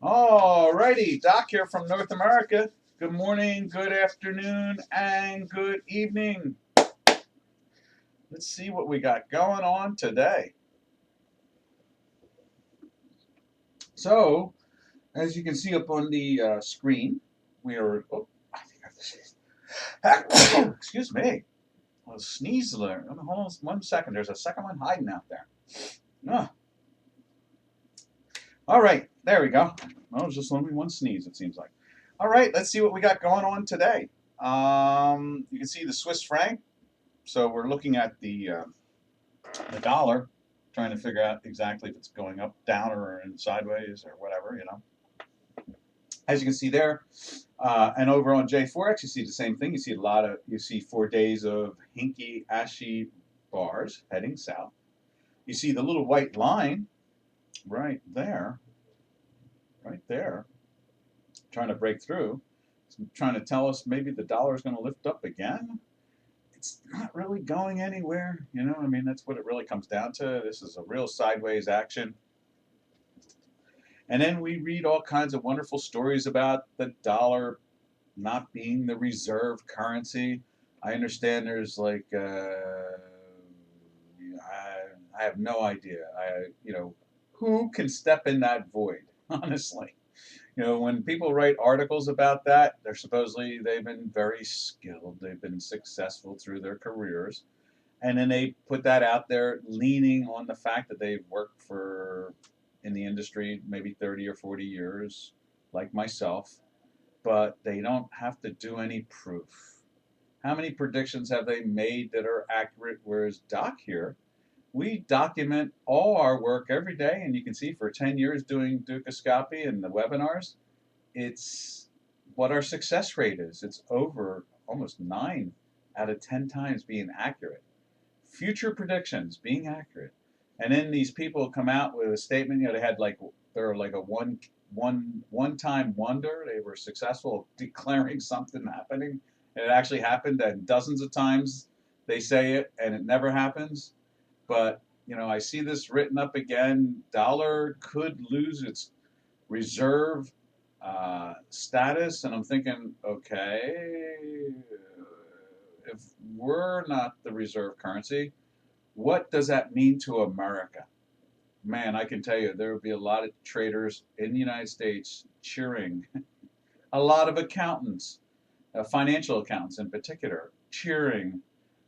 All righty, Doc here from North America. Good morning, good afternoon, and good evening. Let's see what we got going on today. So, as you can see up on the screen, we are. Oh, I think I have to excuse me. I'll sneeze there. Hold on 1 second. There's a second one hiding out there. Ah, all right, there we go. Oh, it was just only one sneeze, it seems like. All right, let's see what we got going on today. You can see the Swiss franc. So we're looking at the dollar, trying to figure out exactly if it's going up, down, or in sideways or whatever. As you can see there, and over on J4X, you see the same thing. You see 4 days of hinky, ashy bars heading south. You see the little white line right there, trying to break through. It's trying to tell us maybe the dollar is going to lift up again. It's not really going anywhere. I mean, that's what it really comes down to. This is a real sideways action. And then we read all kinds of wonderful stories about the dollar not being the reserve currency. I understand there's I have no idea. Who can step in that void, honestly? When people write articles about that, they've been very skilled, they've been successful through their careers, and then they put that out there leaning on the fact that they've worked in the industry maybe 30 or 40 years, like myself, but they don't have to do any proof. How many predictions have they made that are accurate? Whereas Doc here, we document all our work every day, and you can see for 10 years doing Dukascopy and the webinars, it's what our success rate is. It's over almost 9 out of 10 times being accurate. Future predictions being accurate. And then these people come out with a statement, they're like a one time wonder. They were successful declaring something happening, and it actually happened, and dozens of times they say it and it never happens. But I see this written up again. Dollar could lose its reserve status, and I'm thinking, okay, if we're not the reserve currency, what does that mean to America? Man, I can tell you there would be a lot of traders in the United States cheering, a lot of accountants, financial accountants in particular, cheering.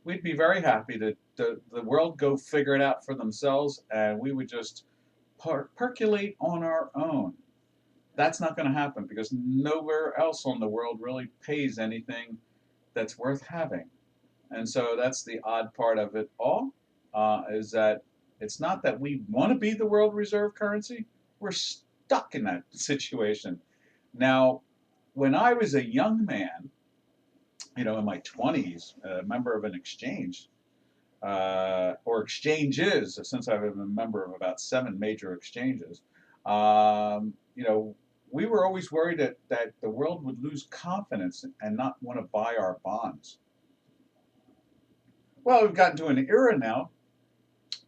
We'd be very happy to the world go figure it out for themselves, and we would just percolate on our own. That's not going to happen because nowhere else on the world really pays anything that's worth having. And so that's the odd part of it all, is that it's not that we want to be the world reserve currency. We're stuck in that situation. Now, when I was a young man, in my 20s, a member of an exchange, or exchanges, since I've been a member of about 7 major exchanges, we were always worried that the world would lose confidence and not want to buy our bonds. Well, we've gotten to an era now,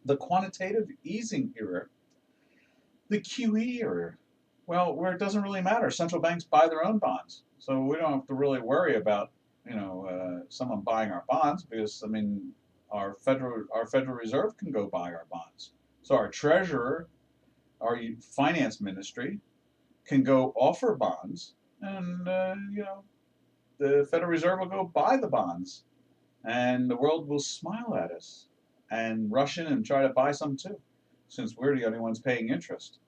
the quantitative easing era, the QE era, where it doesn't really matter. Central banks buy their own bonds, so we don't have to really worry about someone buying our bonds, because I mean our Federal Reserve can go buy our bonds. So our treasurer, our finance ministry, can go offer bonds, and the Federal Reserve will go buy the bonds, and the world will smile at us and rush in and try to buy some too, since we're the only ones paying interest.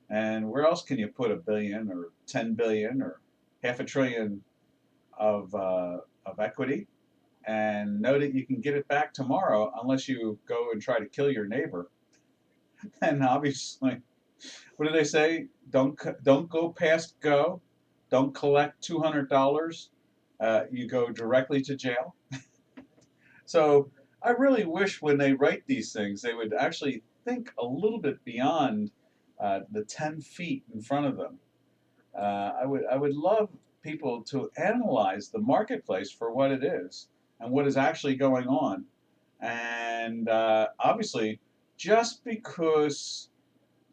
And where else can you put $1 billion or 10 billion or half a trillion of equity and know that you can get it back tomorrow, unless you go and try to kill your neighbor? And obviously, what do they say? Don't go past go. Don't collect $200. You go directly to jail. So I really wish when they write these things, they would actually think a little bit beyond the 10 feet in front of them. I would love people to analyze the marketplace for what it is and what is actually going on. And obviously, just because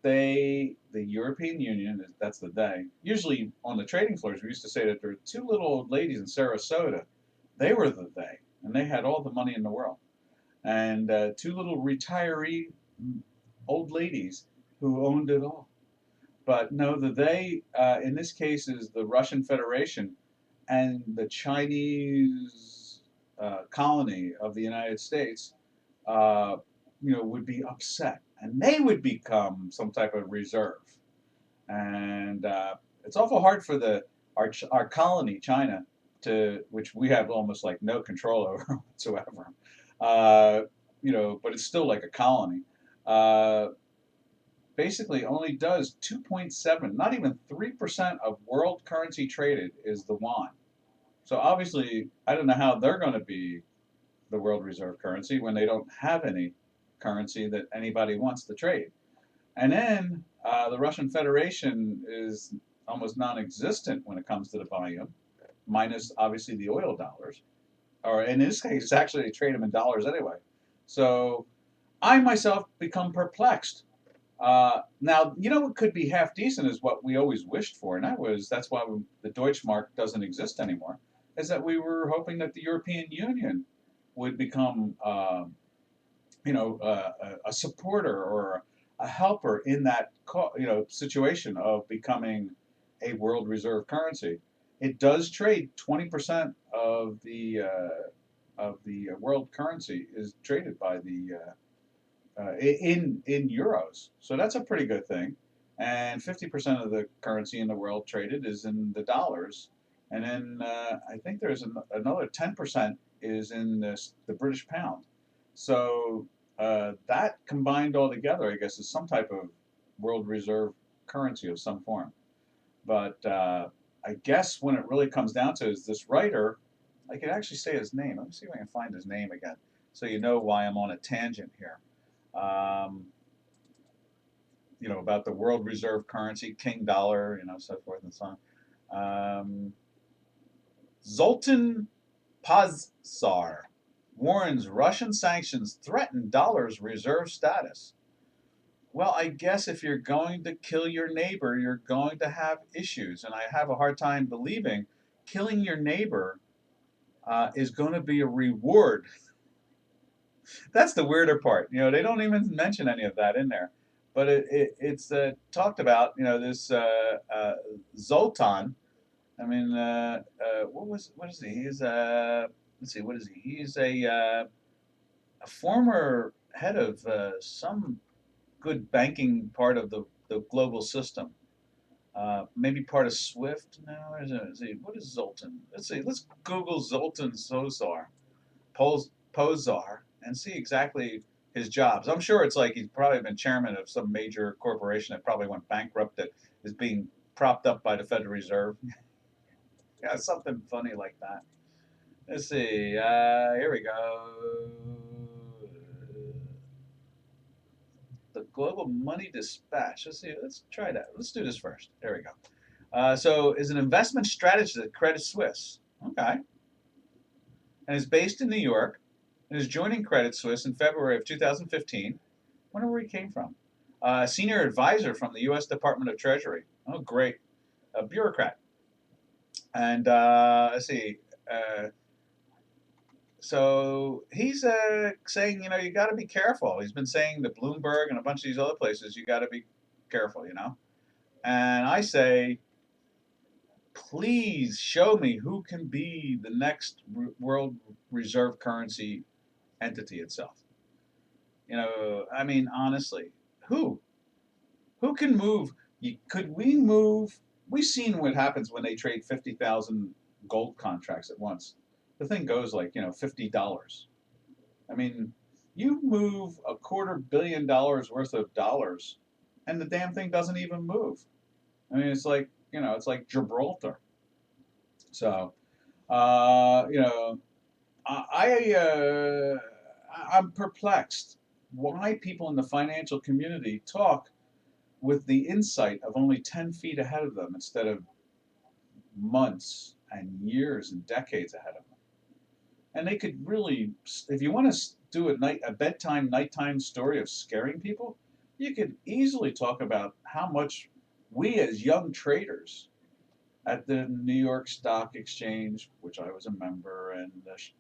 the European Union, that's the they, usually on the trading floors, we used to say that there were two little old ladies in Sarasota. They were the they, and they had all the money in the world. And two little retiree old ladies who owned it all. But no, the they, in this case, is the Russian Federation and the Chinese colony of the United States, uh, would be upset, and they would become some type of reserve. And it's awful hard for our colony, China, which we have almost like no control over whatsoever. Uh, but it's still like a colony. Uh, Basically, only does 2.7, not even 3% of world currency traded is the yuan. So obviously, I don't know how they're going to be the world reserve currency when they don't have any currency that anybody wants to trade. And then the Russian Federation is almost non-existent when it comes to the volume, minus obviously the oil dollars. Or in this case, actually they trade them in dollars anyway. So I myself become perplexed. Now, what could be half decent is what we always wished for, and that's why the Deutschmark doesn't exist anymore, is that we were hoping that the European Union would become, a supporter or a helper in that, situation of becoming a world reserve currency. It does trade 20% of the world currency is traded by in euros. So that's a pretty good thing. And 50% of the currency in the world traded is in the dollars. And then I think there's another 10% is in the British pound. So that combined all together, I guess, is some type of world reserve currency of some form. But I guess when it really comes down to is this writer, I could actually say his name. Let me see if I can find his name again, so you know why I'm on a tangent here. Um, about the world reserve currency, king dollar, so forth and so on. Zoltan Pazar warns Russian sanctions threaten dollar's reserve status. Well, I guess if you're going to kill your neighbor, you're going to have issues. And I have a hard time believing killing your neighbor is going to be a reward. That's the weirder part. They don't even mention any of that in there. But it's talked about, this Zoltan. I mean, what is he? He's let's see, what is he? He's a former head of some good banking part of the global system. Maybe part of SWIFT. No, what is Zoltan? Let's see. Let's Google Zoltan Pozar and see exactly his jobs. I'm sure it's like he's probably been chairman of some major corporation that probably went bankrupt that is being propped up by the Federal Reserve. Yeah, something funny like that. Let's see. Here we go. The Global Money Dispatch. Let's see. Let's try that. Let's do this first. There we go. So, is an investment strategist at Credit Suisse. Okay. And is based in New York, and is joining Credit Suisse in February of 2015. Wonder where he came from. Senior advisor from the U.S. Department of Treasury. Oh, great. A bureaucrat. And let's see. So he's saying, you got to be careful. He's been saying to Bloomberg and a bunch of these other places, you got to be careful, And I say, please show me who can be the next world reserve currency entity itself. I mean, honestly, who? Who can move? Could we move? We've seen what happens when they trade 50,000 gold contracts at once. The thing goes like, $50. I mean, you move $250 million worth of dollars, and the damn thing doesn't even move. I mean, it's like, it's like Gibraltar. So, I'm perplexed why people in the financial community talk with the insight of only 10 feet ahead of them instead of months and years and decades ahead of them. And they could really, if you want to do a bedtime, nighttime story of scaring people, you could easily talk about how much we as young traders at the New York Stock Exchange, which I was a member, and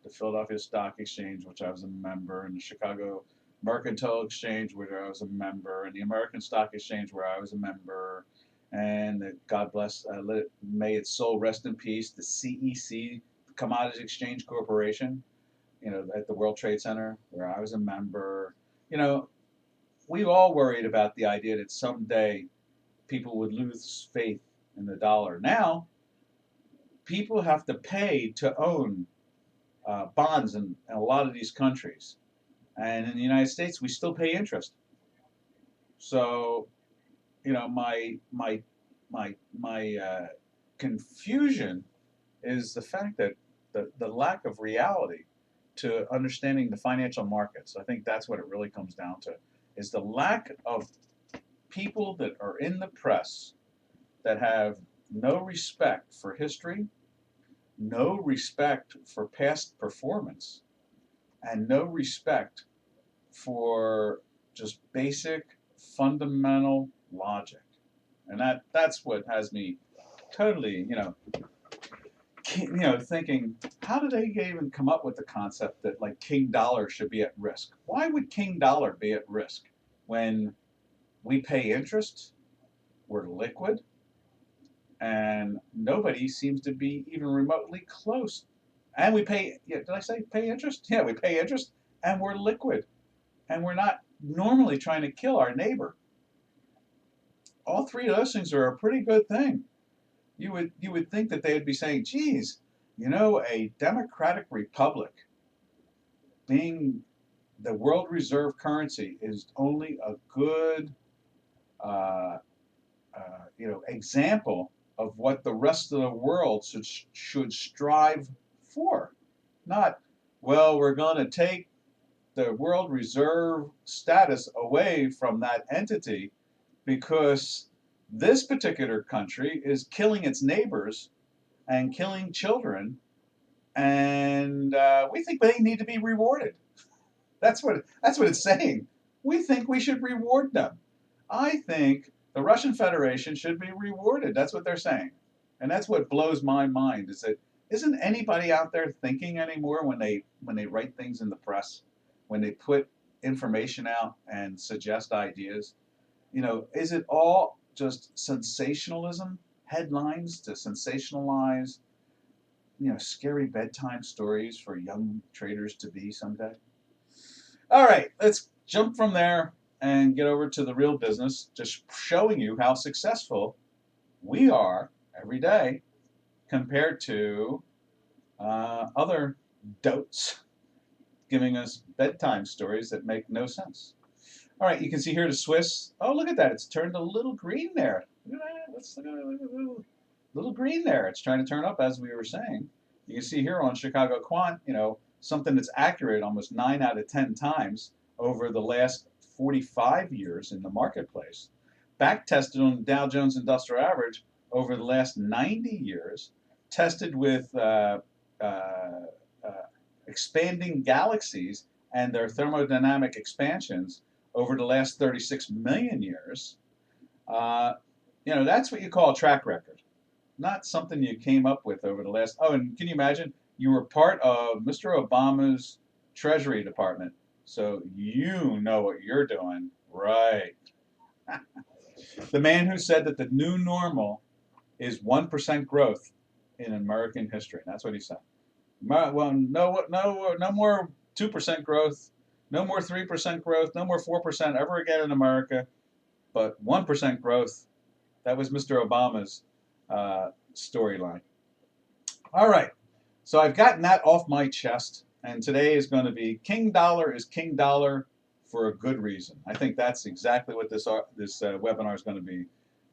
the Philadelphia Stock Exchange, which I was a member, and the Chicago Mercantile Exchange, where I was a member, and the American Stock Exchange, where I was a member, and God bless, may its soul rest in peace, the CEC, Commodities Exchange Corporation, at the World Trade Center, where I was a member. You know, we all worried about the idea that someday people would lose faith in the dollar. Now, people have to pay to own bonds in a lot of these countries. And in the United States, we still pay interest. So, my confusion is the fact that the lack of reality to understanding the financial markets. I think that's what it really comes down to, is the lack of people that are in the press that have no respect for history, no respect for past performance, and no respect for just basic fundamental logic. And that's what has me totally, thinking, how did they even come up with the concept that like King Dollar should be at risk? Why would King Dollar be at risk when we pay interest, we're liquid, and nobody seems to be even remotely close. And we pay, did I say pay interest? Yeah, we pay interest, and we're liquid, and we're not normally trying to kill our neighbor. All three of those things are a pretty good thing. You would think that they would be saying, geez, a democratic republic being the world reserve currency is only a good uh, example of what the rest of the world should strive for. Not, well, we're going to take the world reserve status away from that entity because this particular country is killing its neighbors and killing children, and we think they need to be rewarded. That's what it's saying. We think we should reward them. I think the Russian Federation should be rewarded. That's what they're saying. And that's what blows my mind, is that isn't anybody out there thinking anymore when they write things in the press, when they put information out and suggest ideas? Is it all just sensationalism, headlines to sensationalize, scary bedtime stories for young traders to be someday? All right, let's jump from there and get over to the real business, just showing you how successful we are every day compared to other dotes giving us bedtime stories that make no sense. All right, you can see here the Swiss. Oh, look at that. It's turned a little green there. Look at that. Let's look at it. Little green there. It's trying to turn up, as we were saying. You can see here on Chicago Quant, something that's accurate almost 9 out of 10 times over the last 45 years in the marketplace. Back tested on the Dow Jones Industrial Average over the last 90 years, tested with expanding galaxies and their thermodynamic expansions over the last 36 million years. That's what you call a track record, not something you came up with over the last. Oh, and can you imagine? You were part of Mr. Obama's Treasury Department, so you know what you're doing, right? The man who said that the new normal is 1% growth in American history. That's what he said. Well, no more 2% growth, no more 3% growth, no more 4% ever again in America, but 1% growth. That was Mr. Obama's storyline. All right, so I've gotten that off my chest, and today is going to be King Dollar is King Dollar for a good reason. I think that's exactly what this webinar is going to be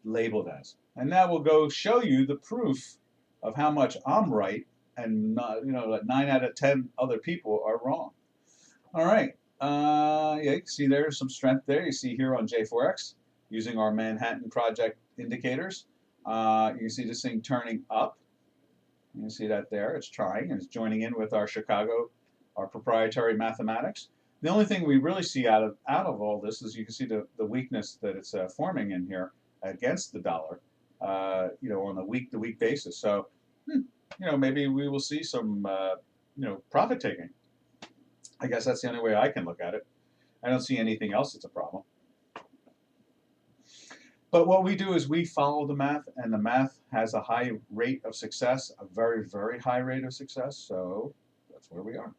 labeled as. And now we'll go show you the proof of how much I'm right and that 9 out of 10 other people are wrong. All right. Yeah, you can see there's some strength there. You see here on J4X using our Manhattan Project indicators. You can see this thing turning up. You can see that there. It's trying and it's joining in with our Chicago, our proprietary mathematics. The only thing we really see out of all this is you can see the weakness that it's forming in here against the dollar, on a week-to-week basis. So, maybe we will see some, profit taking. I guess that's the only way I can look at it. I don't see anything else that's a problem. But what we do is we follow the math, and the math has a high rate of success, a very, very high rate of success. So that's where we are.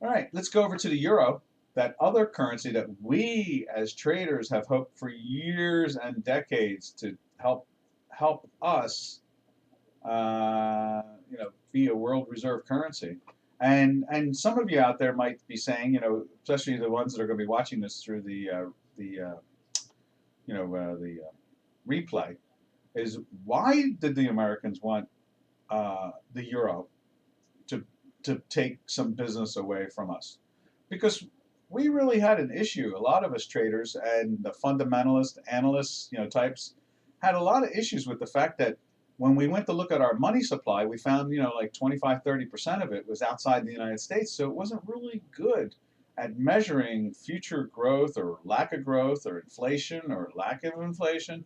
All right, let's go over to the euro, that other currency that we as traders have hoped for years and decades to help us, be a world reserve currency. And some of you out there might be saying, especially the ones that are going to be watching this through the replay, is why did the Americans want the euro to take some business away from us? Because we really had an issue. A lot of us traders and the fundamentalist analysts, types, had a lot of issues with the fact that when we went to look at our money supply, we found, like 25–30% of it was outside the United States. So it wasn't really good at measuring future growth or lack of growth or inflation or lack of inflation,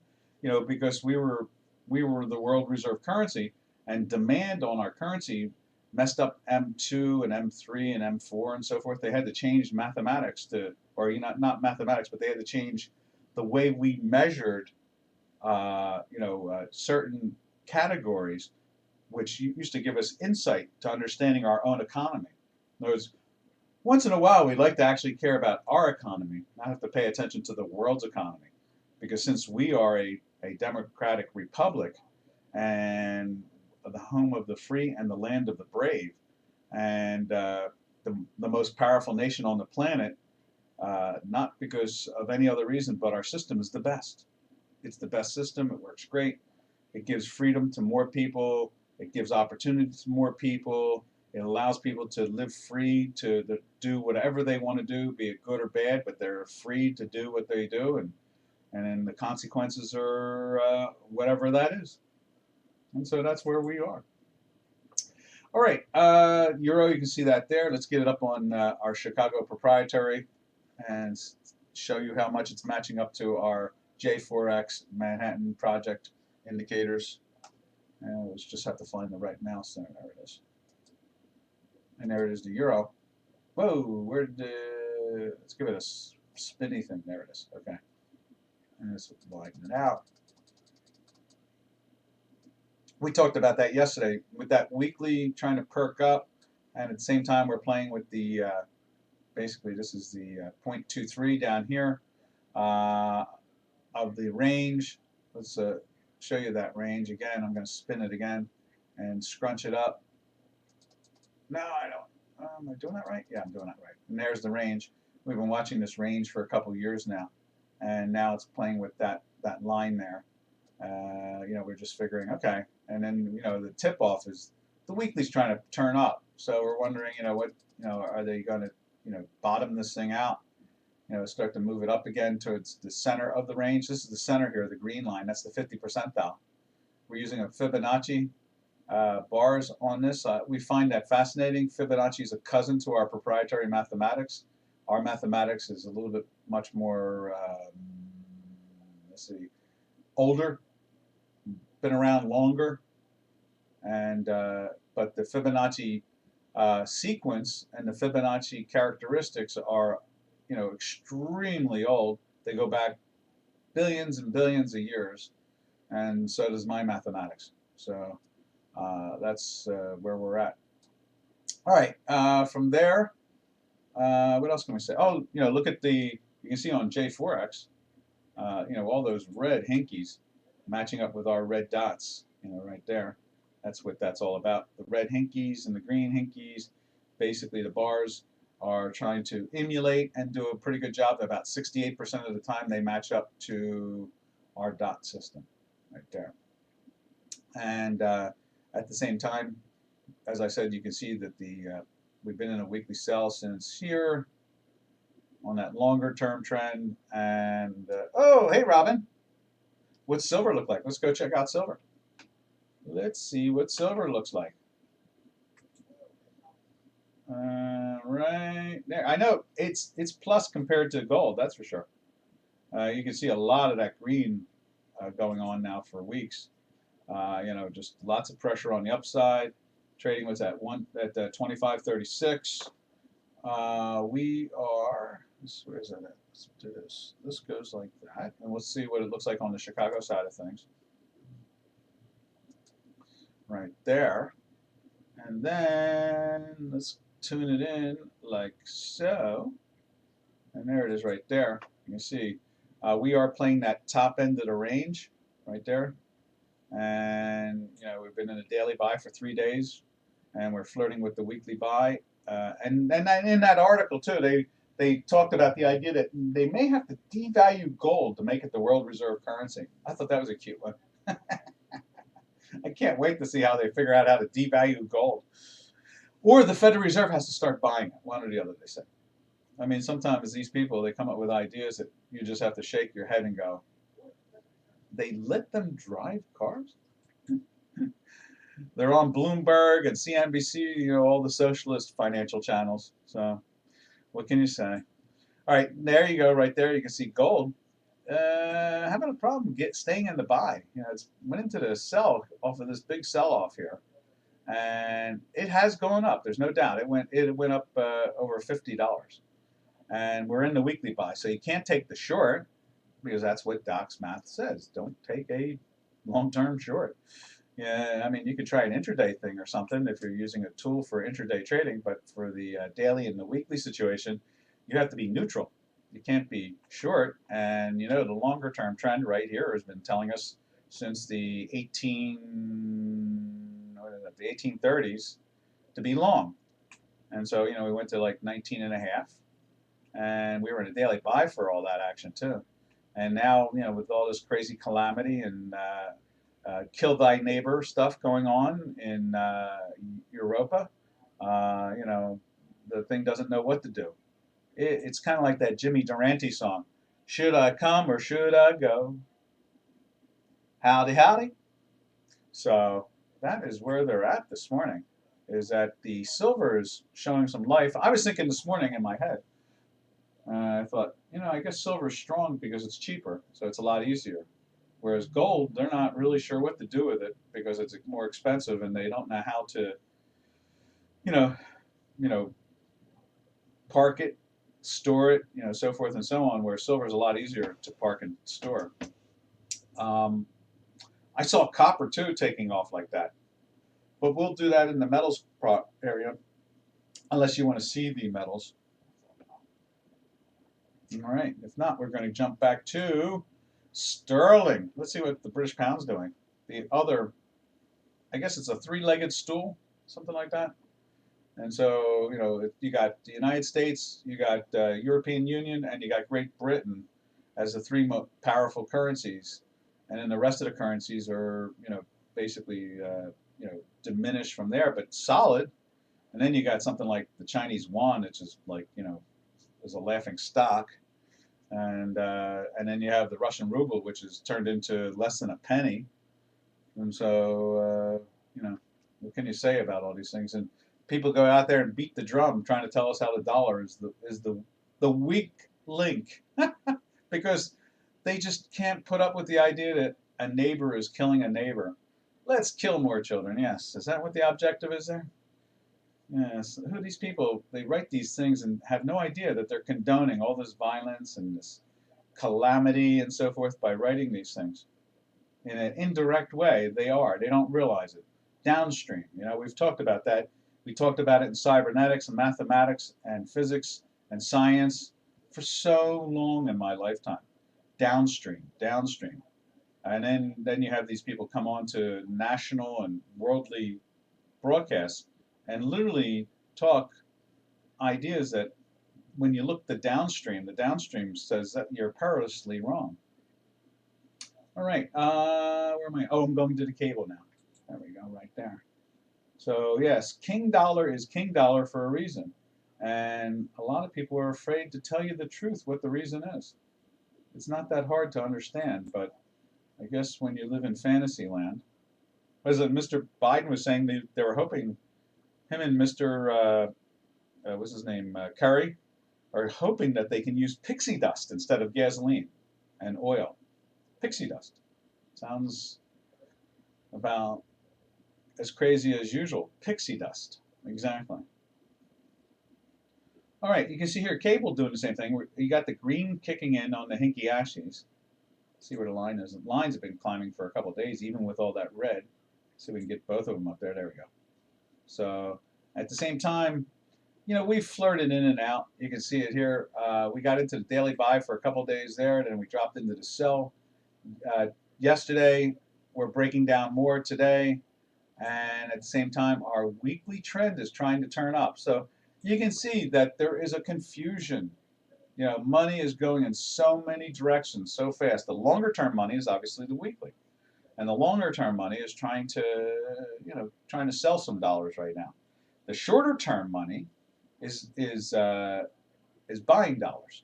because we were the world reserve currency, and demand on our currency messed up M2 and M3 and M4 and so forth. They had to change mathematics or not mathematics, but they had to change the way we measured, certain categories, which used to give us insight to understanding our own economy. In other words, once in a while, we'd like to actually care about our economy, not have to pay attention to the world's economy, because since we are a democratic republic and the home of the free and the land of the brave, and the most powerful nation on the planet, not because of any other reason, but our system is the best. It's the best system. It works great. It gives freedom to more people. It gives opportunity to more people. It allows people to live free to do whatever they want to do, be it good or bad, but they're free to do what they do, and then the consequences are whatever that is. And so that's where we are. All right, euro, you can see that there. Let's get it up on our Chicago proprietary and show you how much it's matching up to our J4X Manhattan Project indicators. And let's just have to find the right mouse there. There it is. And there it is, the euro. Whoa, let's give it a spinny thing. There it is. Okay. And let's widen it out. We talked about that yesterday with that weekly trying to perk up, and at the same time we're playing with the basically this is the 0.23 down here of the range. Let's show you that range again. I'm going to spin it again and scrunch it up. No, I don't. Am I doing that right? Yeah, I'm doing that right. And there's the range. We've been watching this range for a couple of years now, and now it's playing with that line there. We're just figuring, okay, and then the tip off is the weekly's trying to turn up. So we're wondering, are they going to bottom this thing out? Start to move it up again towards the center of the range. This is the center here, the green line. That's the 50 percentile. We're using a Fibonacci bars on this. We find that fascinating. Fibonacci is a cousin to our proprietary mathematics. Our mathematics is a little bit much more, older, been around longer, and but the Fibonacci sequence and the Fibonacci characteristics are, extremely old. They go back billions and billions of years, and so does my mathematics. So that's where we're at. All right, from there, what else can we say? Oh, look at you can see on J4X, all those red hinkies matching up with our red dots, right there. That's what that's all about. The red hinkies and the green hinkies, basically the bars are trying to emulate and do a pretty good job. About 68% of the time they match up to our dot system right there. And at the same time, as I said, you can see that we've been in a weekly sell since here on that longer term trend. And oh, hey Robin, what's silver look like? Let's go check out silver. Let's see what silver looks like. right there. I know it's plus compared to gold, that's for sure. You can see a lot of that green going on now for weeks. Just lots of pressure on the upside. Trading was at 25.36. We are. Where is that at? Let's do this. This goes like that, and let's see what it looks like on the Chicago side of things. Right there, and then let's tune it in like so, and there it is right there. You can see we are playing that top end of the range right there. And we've been in a daily buy for 3 days, and we're flirting with the weekly buy. And in that article too, they talked about the idea that they may have to devalue gold to make it the world reserve currency. I thought that was a cute one. I can't wait to see how they figure out how to devalue gold. Or the Federal Reserve has to start buying it, one or the other, they say. I mean, sometimes these people, they come up with ideas that you just have to shake your head and go, they let them drive cars? They're on Bloomberg and CNBC, all the socialist financial channels. So what can you say? All right, there you go. Right there, you can see gold having a problem staying in the buy. It's went into the sell off of this big sell-off here, and it has gone up. There's no doubt. It went up over $50, and we're in the weekly buy. So you can't take the short, because that's what Doc's math says. Don't take a long-term short. Yeah, I mean, you could try an intraday thing or something if you're using a tool for intraday trading, but for the daily and the weekly situation, you have to be neutral. You can't be short. And the longer-term trend right here has been telling us since the 1830s to be long. And so, we went to like 19 and a half, and we were in a daily buy for all that action too. And now, with all this crazy calamity and kill thy neighbor stuff going on in Europa, the thing doesn't know what to do. It's kind of like that Jimmy Durante song, should I come or should I go? Howdy, howdy. So that is where they're at this morning, is that the silver is showing some life. I was thinking this morning in my head, I thought, I guess silver's strong because it's cheaper, so it's a lot easier. Whereas gold, they're not really sure what to do with it because it's more expensive, and they don't know how to, park it, store it, so forth and so on. Where silver is a lot easier to park and store. I saw copper too taking off like that, but we'll do that in the metals area, unless you want to see the metals. All right. If not, we're going to jump back to sterling. Let's see what the British pound's doing. The other, I guess it's a three-legged stool, something like that. And so, you got the United States, you got European Union, and you got Great Britain as the three most powerful currencies. And then the rest of the currencies are, basically, diminished from there, but solid. And then you got something like the Chinese yuan, which is like, is a laughing stock. And then you have the Russian ruble, which is turned into less than a penny. And so, what can you say about all these things? And people go out there and beat the drum trying to tell us how the dollar is the weak link because they just can't put up with the idea that a neighbor is killing a neighbor. Let's kill more children. Yes. Is that what the objective is there? Yes. Who are these people? They write these things and have no idea that they're condoning all this violence and this calamity and so forth by writing these things. In an indirect way, they are. They don't realize it. Downstream. We've talked about that. We talked about it in cybernetics and mathematics and physics and science for so long in my lifetime. Downstream, downstream. And then you have these people come on to national and worldly broadcasts and literally talk ideas that when you look the downstream says that you're perilously wrong. All right, where am I? Oh, I'm going to the cable now. There we go, right there. So yes, king dollar is king dollar for a reason. And a lot of people are afraid to tell you the truth, what the reason is. It's not that hard to understand, but I guess when you live in fantasy land, as Mr. Biden was saying, they were hoping him and Mr. what's his name, Curry, are hoping that they can use pixie dust instead of gasoline and oil. Pixie dust. Sounds about as crazy as usual. Pixie dust. Exactly. All right, you can see here cable doing the same thing. You got the green kicking in on the Hinky Ashies. See where the line is. The lines have been climbing for a couple of days, even with all that red. See if we can get both of them up there. There we go. So at the same time, you know, we've flirted in and out. You can see it here. We got into the daily buy for a couple of days there, and then we dropped into the sell. Yesterday, we're breaking down more today, and at the same time, our weekly trend is trying to turn up. So you can see that there is a confusion. You know, money is going in so many directions so fast. The longer term money is obviously the weekly, and the longer term money is trying to, you know, trying to sell some dollars right now. The shorter term money is buying dollars.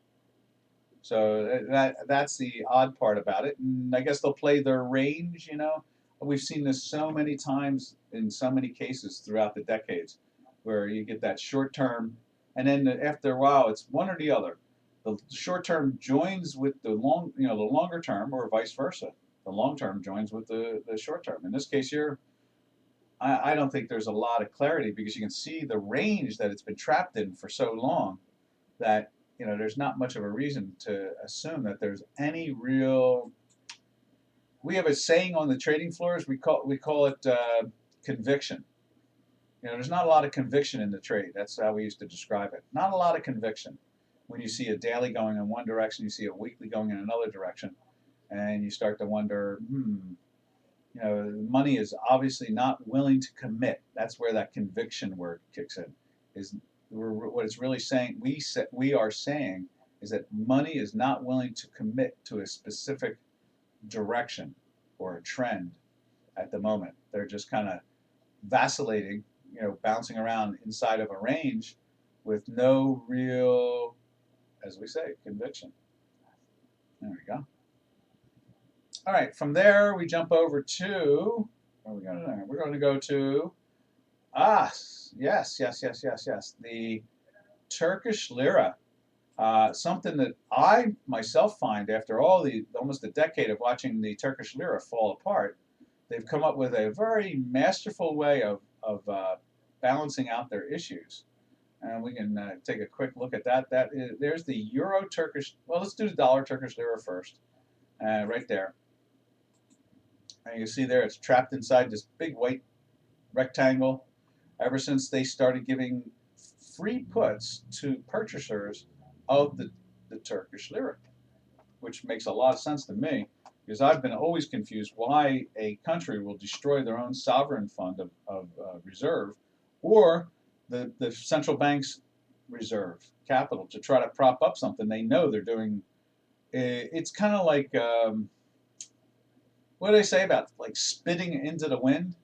So that's the odd part about it. And I guess they'll play their range, you know. We've seen this so many times in so many cases throughout the decades where you get that short term, and then after a while it's one or the other. The short term joins with the the longer term, or vice versa. The long term joins with the short term. In this case here, I don't think there's a lot of clarity because you can see the range that it's been trapped in for so long that, you know, there's not much of a reason to assume that there's any real. We have a saying on the trading floors. We call it conviction. You know, there's not a lot of conviction in the trade. That's how we used to describe it. Not a lot of conviction. When you see a daily going in one direction, you see a weekly going in another direction, and you start to wonder, you know, money is obviously not willing to commit. That's where that conviction word kicks in. Is what it's really saying. We are saying is that money is not willing to commit to a specific direction or a trend at the moment. They're just kind of vacillating, you know, bouncing around inside of a range with no real, as we say, conviction. There we go. All right, from there we jump over to, where are we going to? We're going to go to, yes, the Turkish lira. Something that I myself find after almost a decade of watching the Turkish lira fall apart, they've come up with a very masterful way of balancing out their issues. And we can take a quick look at that. There's the Euro Turkish. Well, let's do the dollar Turkish lira first. Right there. And you see there, it's trapped inside this big white rectangle. Ever since they started giving free puts to purchasers of the Turkish lira, which makes a lot of sense to me, because I've been always confused why a country will destroy their own sovereign fund of reserve, or the central bank's reserve capital to try to prop up something they know they're doing. It's kind of like, what do they say about like spitting into the wind?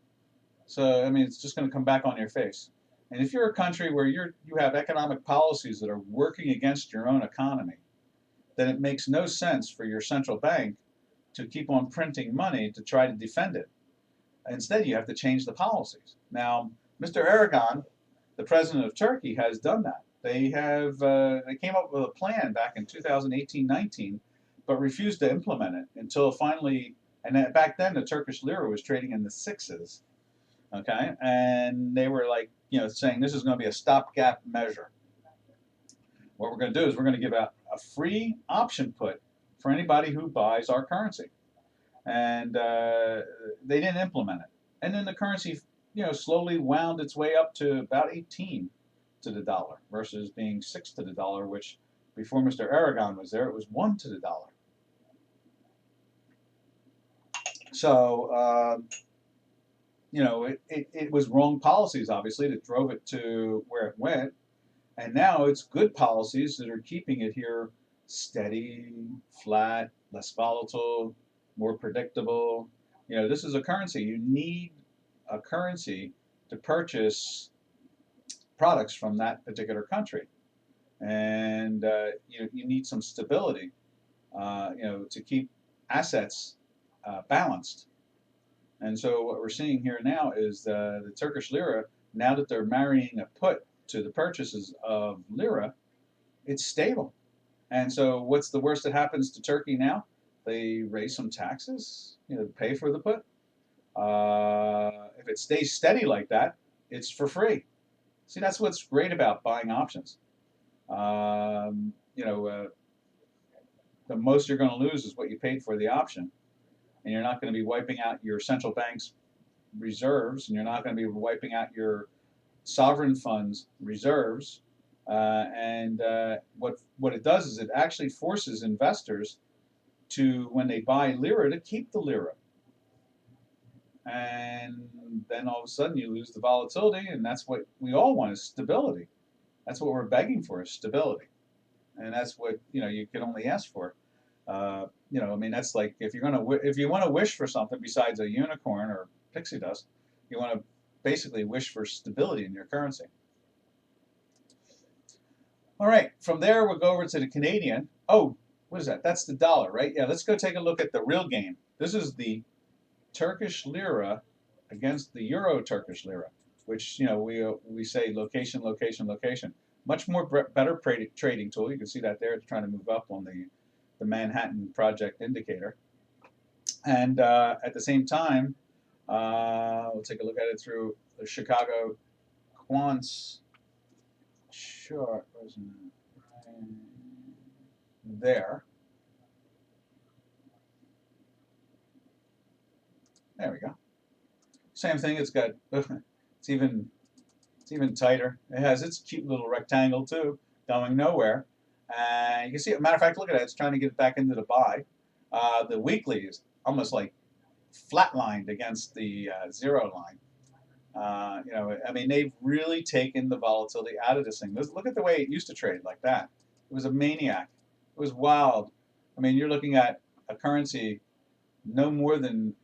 So, I mean, it's just going to come back on your face. And if you're a country where you have economic policies that are working against your own economy, then it makes no sense for your central bank to keep on printing money to try to defend it. Instead, you have to change the policies. Now, Mr. Erdogan, the president of Turkey, has done that. They came up with a plan back in 2018-19, but refused to implement it until finally. And back then, the Turkish lira was trading in the sixes. Okay, and they were like, you know, saying this is going to be a stopgap measure. What we're going to do is we're going to give out a free option put for anybody who buys our currency, and they didn't implement it. And then the currency, you know, slowly wound its way up to about 18 to the dollar versus being 6 to the dollar, which before Mr. Erdogan was there, it was 1 to the dollar. So, you know, it was wrong policies, obviously, that drove it to where it went. And now it's good policies that are keeping it here steady, flat, less volatile, more predictable. You know, this is a currency. You need a currency to purchase products from that particular country. And you need some stability, you know, to keep assets balanced. And so what we're seeing here now is the Turkish lira, now that they're marrying a put to the purchases of lira, it's stable. And so what's the worst that happens to Turkey now? They raise some taxes, to pay for the put. If it stays steady like that, it's for free. See, that's what's great about buying options. The most you're going to lose is what you paid for the option. And you're not going to be wiping out your central bank's reserves, and you're not going to be wiping out your sovereign funds reserves. What it does is it actually forces investors to, when they buy lira, to keep the lira. And then all of a sudden you lose the volatility, and that's what we all want, is stability. That's what we're begging for, is stability. And that's what you can only ask for. That's like if you want to wish for something besides a unicorn or pixie dust, you want to basically wish for stability in your currency. All right, from there we'll go over to the Canadian. Oh, what is that? That's the dollar, right? Yeah, let's go take a look at the real game. This is the Turkish lira against the Euro Turkish lira, which we say location, location, location. Much more better trading tool. You can see that there. It's trying to move up on the Manhattan Project indicator. And at the same time, we'll take a look at it through the Chicago Quants chart. There. There we go. Same thing. It's got it's even tighter. It has its cute little rectangle too, going nowhere. And you can see, matter of fact, look at it. It's trying to get it back into the buy. The weekly is almost like flatlined against the zero line. They've really taken the volatility out of this thing. Look at the way it used to trade like that. It was a maniac. It was wild. You're looking at a currency no more than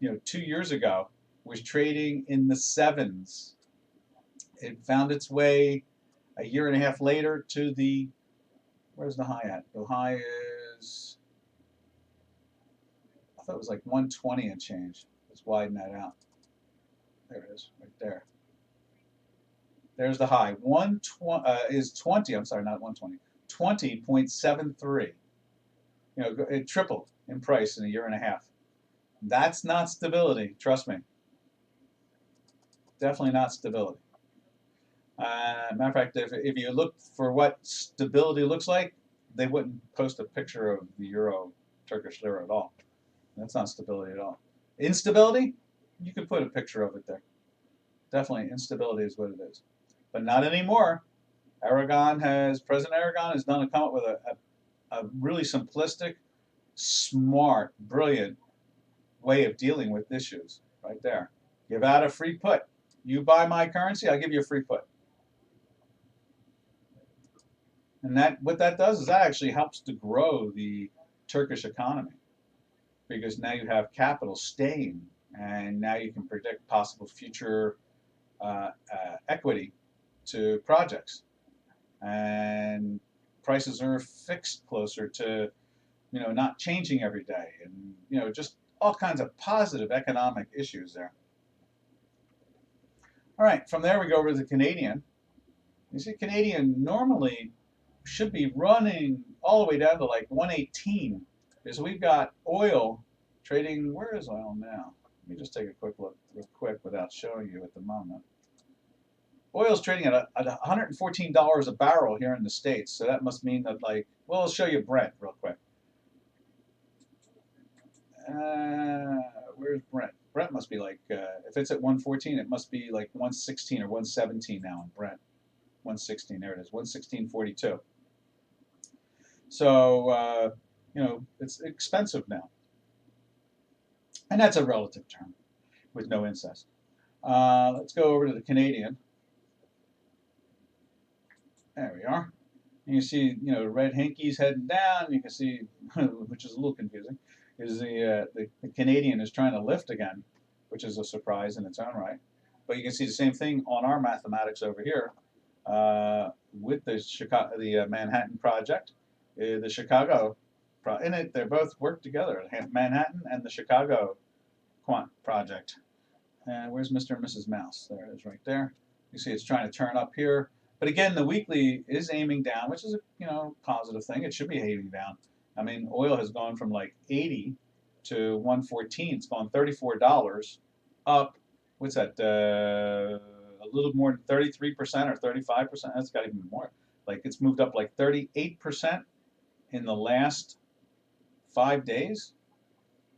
2 years ago was trading in the sevens. It found its way a year and a half later to the, where's the high at? The high is, I thought it was like 120 and change. Let's widen that out. There it is, right there. There's the high. 120 is 20. I'm sorry, not 120. 20.73. It tripled in price in a year and a half. That's not stability. Trust me. Definitely not stability. Matter of fact, if you look for what stability looks like, they wouldn't post a picture of the Euro Turkish lira at all. That's not stability at all. Instability, you could put a picture of it there. Definitely, instability is what it is. But not anymore. President Aragon has come up with a really simplistic, smart, brilliant way of dealing with issues right there. Give out a free put. You buy my currency, I'll give you a free put. And what that does is that actually helps to grow the Turkish economy, because now you have capital staying, and now you can predict possible future equity to projects, and prices are fixed closer to not changing every day, and just all kinds of positive economic issues there. All right, from there we go over to the Canadian. You see, Canadian normally should be running all the way down to like 118, because we've got oil trading. Where is oil now? Let me just take a quick look real quick without showing you at the moment. Oil's trading at $114 a barrel here in the States, so that must mean that, like, well, I'll show you Brent real quick. Where's Brent? Brent must be like, if it's at 114, it must be like 116 or 117 now in Brent. 116, there it is, 116.42. So, it's expensive now. And that's a relative term with no incest. Let's go over to the Canadian. There we are. You can see, red Hinkies heading down. You can see, which is a little confusing, is the Canadian is trying to lift again, which is a surprise in its own right. But you can see the same thing on our mathematics over here with the Manhattan Project, the Chicago, they both work together, Manhattan and the Chicago Quant Project. And where's Mr. and Mrs. Mouse? There it is right there. You see it's trying to turn up here. But again, the weekly is aiming down, which is a positive thing. It should be aiming down. I mean, oil has gone from like 80 to 114. It's gone $34 up. What's that? A little more than 33% or 35%. That's got even more. Like it's moved up like 38% in the last 5 days.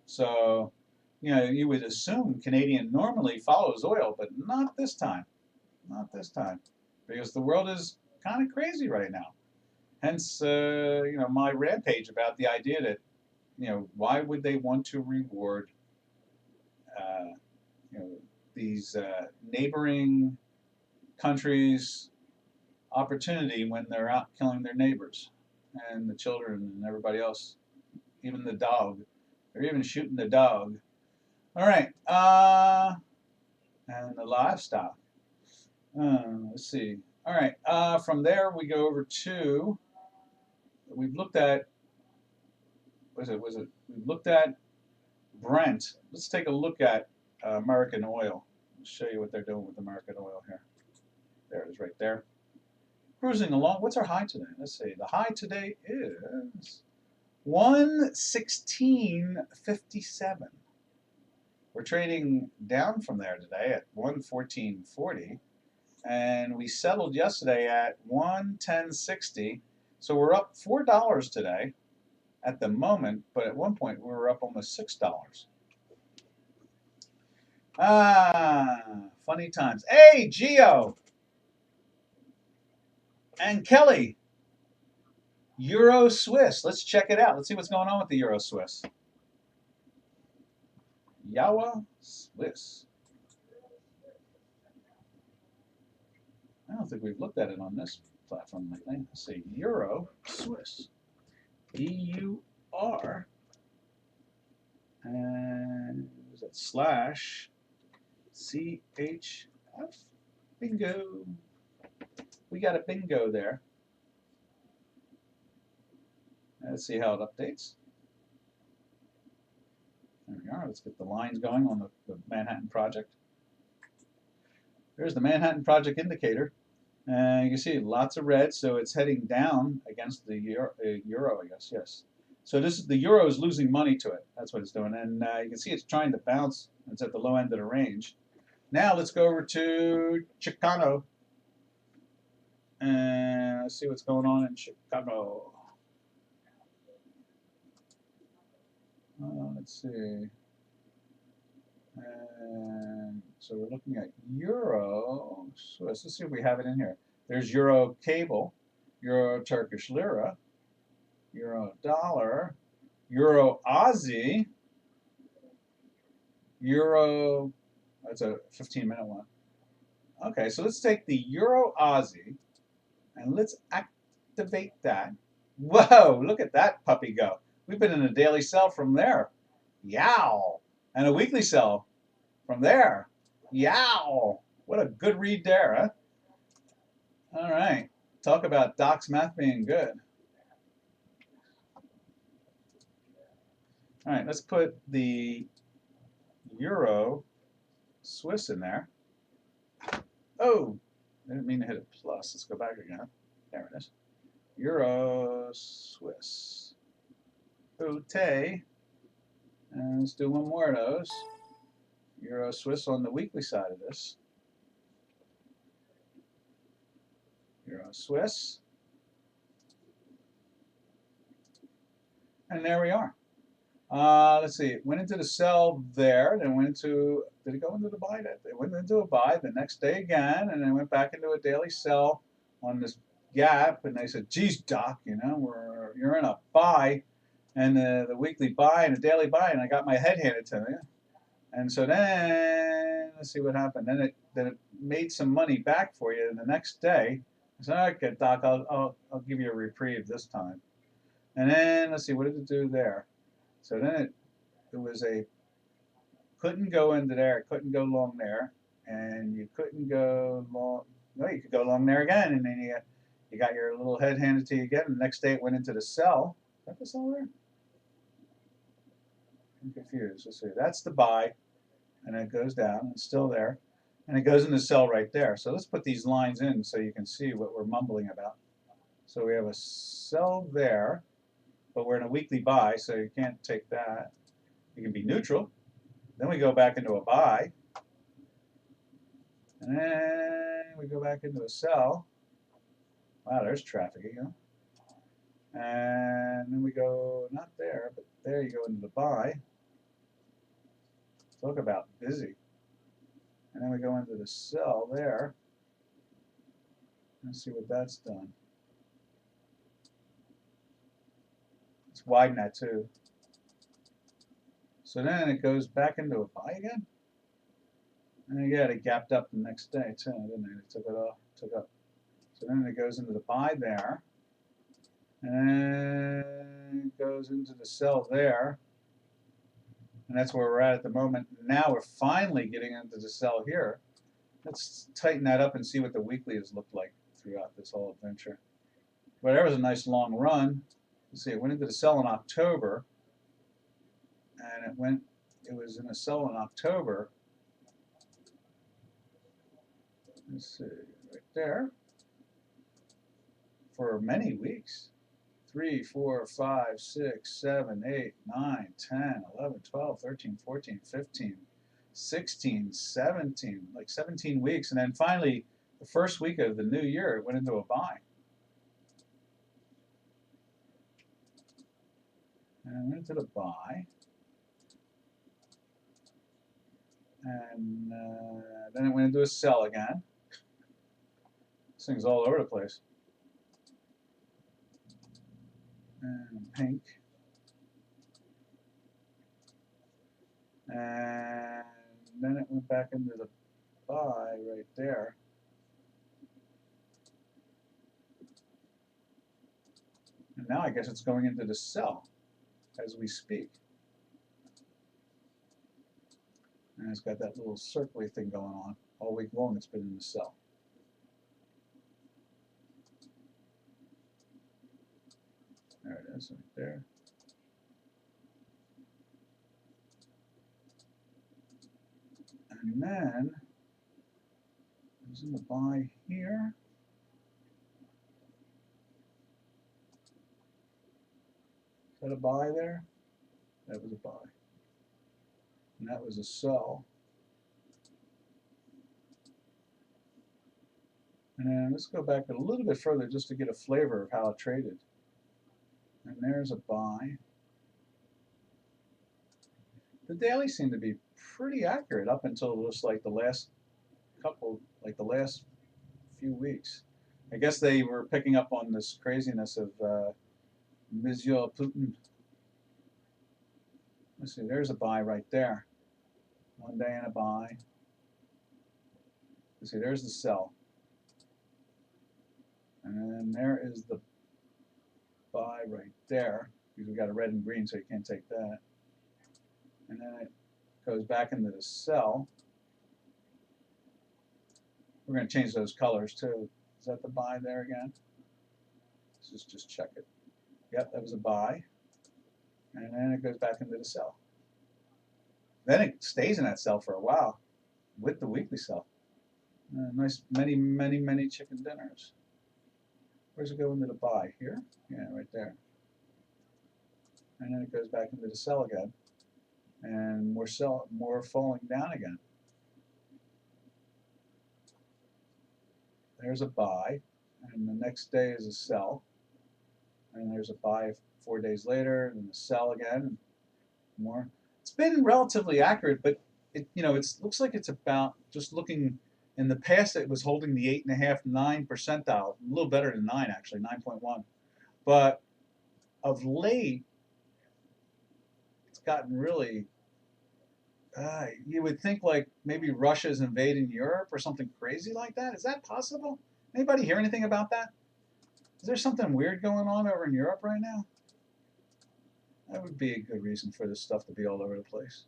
So, you would assume Canadian normally follows oil, but not this time. Not this time, because the world is kind of crazy right now. Hence, my rampage about the idea that, why would they want to reward, uh, these neighboring countries' opportunity when they're out killing their neighbors and the children and everybody else, even the dog. They're even shooting the dog. All right, and the livestock. Let's see. All right, from there we go over to, we've looked at, we've looked at Brent. Let's take a look at American oil. I'll show you what they're doing with American oil here. There it is right there. Cruising along. What's our high today? Let's see. The high today is 116.57. We're trading down from there today at 114.40. And we settled yesterday at 110.60. So we're up $4 today at the moment, but at one point we were up almost $6. Funny times. Hey, Geo and Kelly, Euro Swiss. Let's check it out. Let's see what's going on with the Euro Swiss. Yawa Swiss. I don't think we've looked at it on this platform lately. Let's see, Euro Swiss. EUR. And is that slash CHF? Bingo. We got a bingo there. Let's see how it updates. There we are. Let's get the lines going on the Manhattan Project. There's the Manhattan Project indicator. You can see lots of red, so it's heading down against the euro, I guess, yes. So this is the euro is losing money to it. That's what it's doing. And you can see it's trying to bounce. It's at the low end of the range. Now let's go over to Chicano. And let's see what's going on in Chicago. Let's see. And so we're looking at Euro Swiss. Let's see if we have it in here. There's Euro Cable, Euro Turkish Lira, Euro Dollar, Euro Aussie, Euro, that's a 15-minute one. Okay, so let's take the Euro Aussie and let's activate that. Whoa, look at that puppy go. We've been in a daily sell from there. Yow. And a weekly sell from there. Yow. What a good read there, huh? All right. Talk about Doc's math being good. All right, let's put the Euro Swiss in there. Oh, I didn't mean to hit a plus. Let's go back again. There it is. Euro Swiss. Okay. And let's do one more of those. Euro Swiss on the weekly side of this. Euro Swiss. And there we are. Let's see. It went into the sell there. Then went into, did it go into the buy? It went into a buy the next day again, and then went back into a daily sell on this gap. And they said, "Geez, Doc, you're in a buy." And the weekly buy and the daily buy, and I got my head handed to me. And so then, let's see what happened. Then it made some money back for you the next day. I said, "Okay, Doc, I'll give you a reprieve this time." And then let's see, what did it do there? So then it was couldn't go into there, it couldn't go long there, and you couldn't go long. No, you could go long there again, and then you got your little head handed to you again. And the next day it went into the sell. Is that the sell there? I'm confused. Let's see. That's the buy, and it goes down. It's still there. And it goes in the cell right there. So let's put these lines in so you can see what we're mumbling about. So we have a cell there, but we're in a weekly buy, so you can't take that. You can be neutral. Then we go back into a buy. And then we go back into a sell. Wow, there's traffic again. And then we go, not there, but there you go into the buy. Talk about busy. And then we go into the sell there. Let's see what that's done. Let's widen that too. So then it goes back into a buy again. And again, it gapped up the next day too, didn't it? It took it off, took up. So then it goes into the buy there. And then it goes into the sell there. And that's where we're at the moment. Now we're finally getting into the sell here. Let's tighten that up and see what the weekly has looked like throughout this whole adventure. But there was a nice long run. Let's see, it went into the sell in October. And it was in a sell in October. Let's see, right there. For many weeks. 3, 4, 5, 6, 7, 8, 9, 10, 11, 12, 13, 14, 15, 16, 17, like 17 weeks. And then finally, the first week of the new year, it went into a buy. And it went into the buy. And then it went into a sell again. This thing's all over the place. And pink. And then it went back into the buy right there. And now I guess it's going into the sell as we speak. And it's got that little circly thing going on. All week long it's been in the sell. There it is, right there. And then it's in the buy here. Is that a buy there? That was a buy. And that was a sell. And then let's go back a little bit further just to get a flavor of how it traded. And there's a buy. The dailies seem to be pretty accurate up until just like the last few weeks. I guess they were picking up on this craziness of Monsieur Putin. Let's see, there's a buy right there. One day in a buy. Let's see, there's the sell. And then there is the buy right there, because we got a red and green, so you can't take that. And then it goes back into the sell. We're going to change those colors too. Is that the buy there again? Let's just check it. Yep, that was a buy. And then it goes back into the sell. Then it stays in that sell for a while with the weekly sell. Nice, many chicken dinners. Where's it go into the buy? Here? Yeah, right there. And then it goes back into the sell again. And more falling down again. There's a buy. And the next day is a sell. And there's a buy 4 days later, and a sell again, and more. It's been relatively accurate, but it looks like it's about, just looking in the past, it was holding the 8.5, 9 percentile, a little better than 9 actually, 9.1. But of late, it's gotten really. You would think like maybe Russia's invading Europe or something crazy like that. Is that possible? Anybody hear anything about that? Is there something weird going on over in Europe right now? That would be a good reason for this stuff to be all over the place.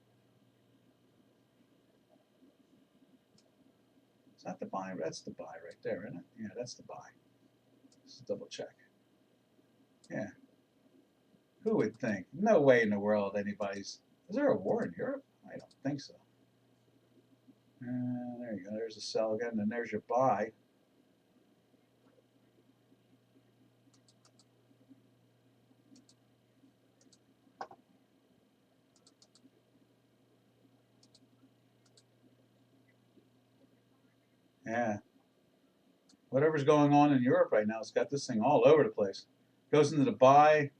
Is that the buy? That's the buy right there, isn't it? Yeah, that's the buy. Let's double check. Yeah. Who would think? No way in the world anybody's. Is there a war in Europe? I don't think so. There you you go. There's a sell again, and there's your buy. Yeah. Whatever's going on in Europe right now, it's got this thing all over the place. Goes into the buy,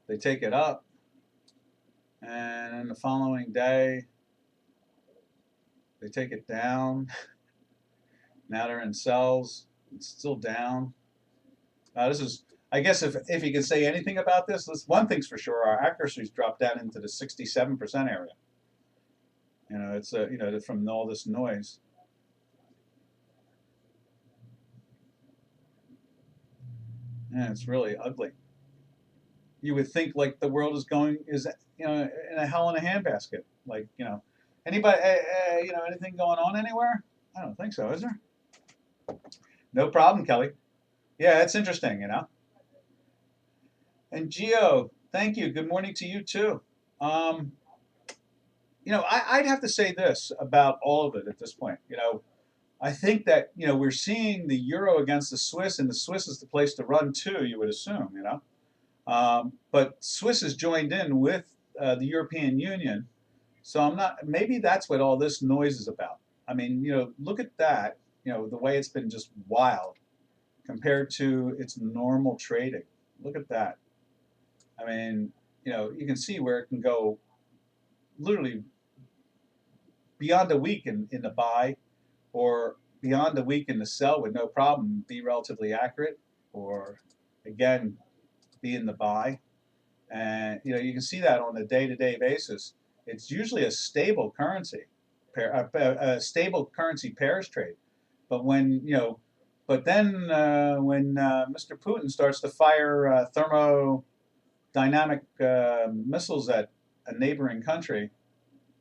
they take it up, and then the following day, they take it down. Now they're in sells. It's still down. This is, I guess, if you could say anything about this, one thing's for sure: our accuracy's dropped down into the 67% area. You know, it's you know, from all this noise. Yeah, it's really ugly. You would think like the world is you know, in a hell in a handbasket. Like, you know, anybody, you know, anything going on anywhere? I don't think so, is there? No problem, Kelly. Yeah, it's interesting, you know. And Gio, thank you. Good morning to you too. Um, you know, I'd have to say this about all of it at this point. You know, I think that, you know, we're seeing the euro against the Swiss, and the Swiss is the place to run to, you would assume, you know. But Swiss has joined in with the European Union, so I'm not. Maybe that's what all this noise is about. I mean, you know, look at that. You know, the way it's been just wild compared to its normal trading. Look at that. I mean, you know, you can see where it can go literally beyond a week in the buy, or beyond a week in the sell with no problem, be relatively accurate, or again, be in the buy. And you know, you can see that on a day-to-day basis. It's usually a stable currency, a stable currency pairs trade. But when you know, but then when Mr. Putin starts to fire thermodynamic missiles at a neighboring country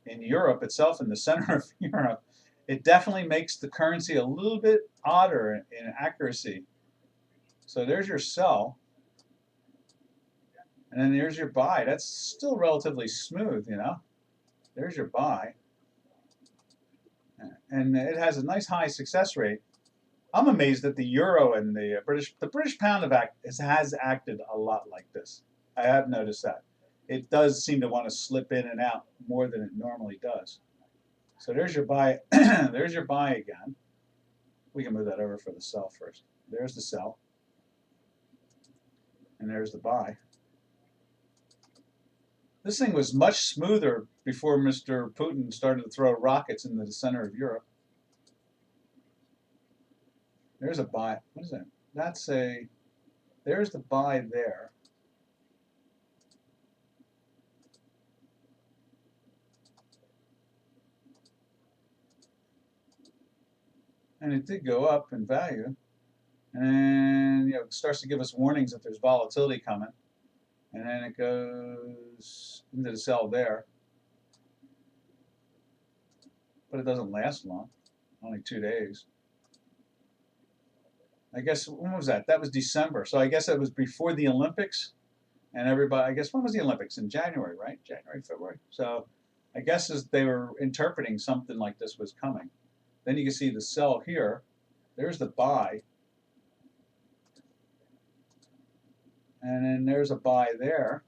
in Europe itself, in the center of Europe, it definitely makes the currency a little bit odder in accuracy. So there's your sell. And then there's your buy. That's still relatively smooth, you know. There's your buy. And it has a nice high success rate. I'm amazed that the euro and the British pound has acted a lot like this. I have noticed that. It does seem to want to slip in and out more than it normally does. So there's your buy. There's your buy again. We can move that over for the sell first. There's the sell. And there's the buy. This thing was much smoother before Mr. Putin started to throw rockets into the center of Europe. There's a buy. What is that? There's the buy there. And it did go up in value. And you know, it starts to give us warnings that there's volatility coming. And then it goes into the sell there. But it doesn't last long, only 2 days. I guess, when was that? That was December. So I guess that was before the Olympics. And everybody, I guess, when was the Olympics? In January, right? January, February. So I guess as they were interpreting something like this was coming. Then you can see the sell here. There's the buy. And then there's a buy there.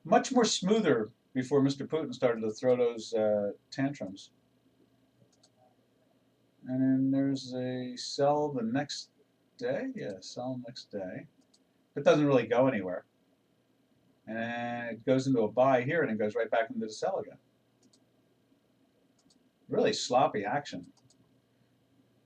Much more smoother before Mr. Putin started to throw those tantrums. And then there's a sell the next day. Yeah, sell next day. It doesn't really go anywhere. And then it goes into a buy here and it goes right back into the sell again. Really sloppy action.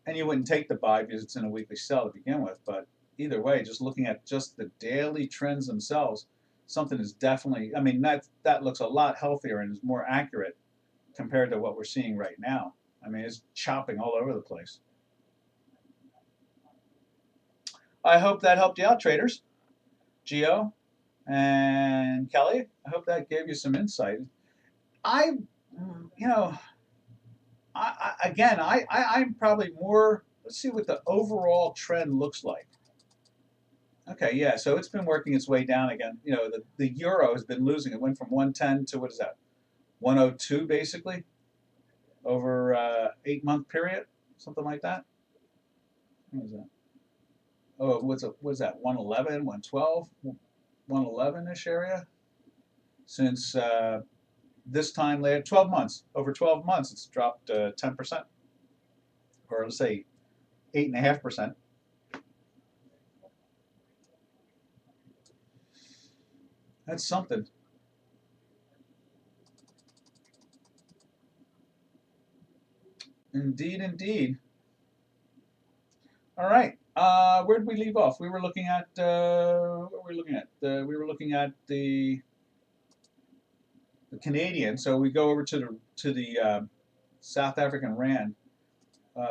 And you wouldn't take the buy because it's in a weekly sell to begin with, but either way, just looking at just the daily trends themselves, something is definitely, I mean, that looks a lot healthier and is more accurate compared to what we're seeing right now. I mean, it's chopping all over the place. I hope that helped you out, traders. Gio and Kelly, I hope that gave you some insight. You know, I'm probably more, let's see what the overall trend looks like. Okay, yeah, so it's been working its way down again. You know, the euro has been losing. It went from 110 to, what is that, 102 basically? over 8-month period, something like that. What is that? Oh, what's that? 111, 112, 111-ish area. Since this time later, 12 months, over 12 months, it's dropped 10%, or let's say 8.5%. That's something. Indeed, indeed. All right. Where did we leave off? We were looking at what were we looking at? We were looking at the Canadian. So we go over to the South African rand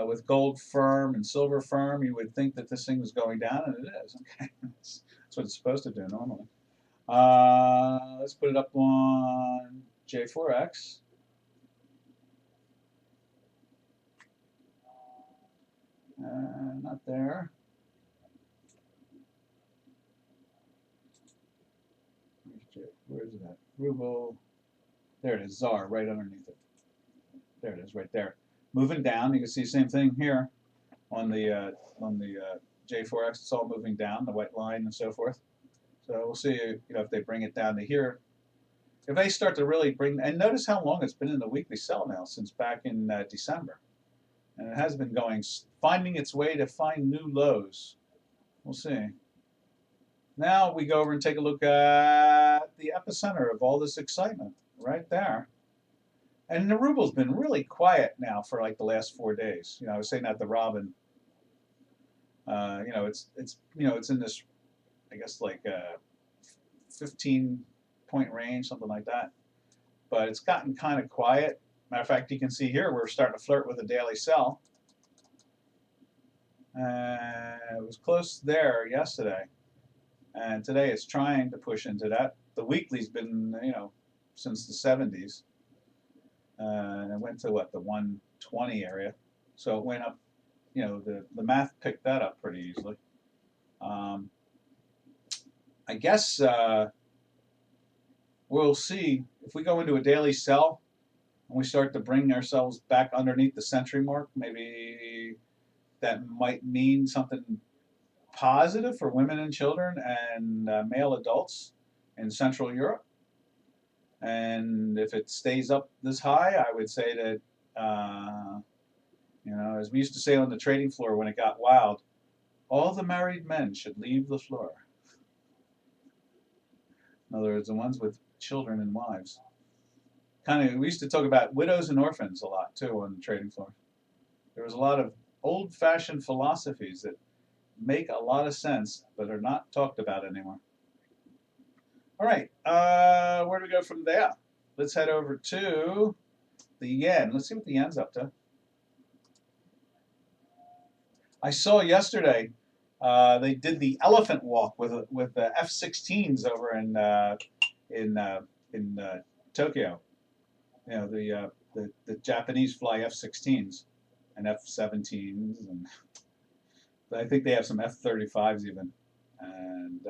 with gold firm and silver firm. You would think that this thing was going down, and it is. Okay, that's what it's supposed to do normally. Let's put it up on J4X. Not there. Where is it at? Ruble. There it is. ZAR right underneath it. There it is, right there. Moving down. You can see the same thing here on the J4X. It's all moving down, the white line and so forth. So we'll see, if they bring it down to here. If they start to really bring, and notice how long it's been in the weekly sell now, since back in December. And it has been going, finding its way to find new lows. We'll see. Now we go over and take a look at the epicenter of all this excitement, right there. And the ruble's been really quiet now for like the last 4 days. I was saying that to Robin. It's in this, I guess, like 15-point range, something like that. But it's gotten kind of quiet. Matter of fact, you can see here we're starting to flirt with a daily sell. It was close there yesterday, and today it's trying to push into that. The weekly's been, since the 70s, and it went to what, the 120 area. So it went up. The math picked that up pretty easily. I guess we'll see if we go into a daily sell and we start to bring ourselves back underneath the century mark. Maybe that might mean something positive for women and children and male adults in Central Europe. And if it stays up this high, I would say that, as we used to say on the trading floor when it got wild, all the married men should leave the floor. In other words, the ones with children and wives. We used to talk about widows and orphans a lot, too, on the trading floor. There was a lot of old-fashioned philosophies that make a lot of sense, but are not talked about anymore. All right, where do we go from there? Let's head over to the yen. Let's see what the yen's up to. I saw yesterday they did the elephant walk with the F-16s over in Tokyo. The Japanese fly F-16s and F-17s, and I think they have some F-35s even. And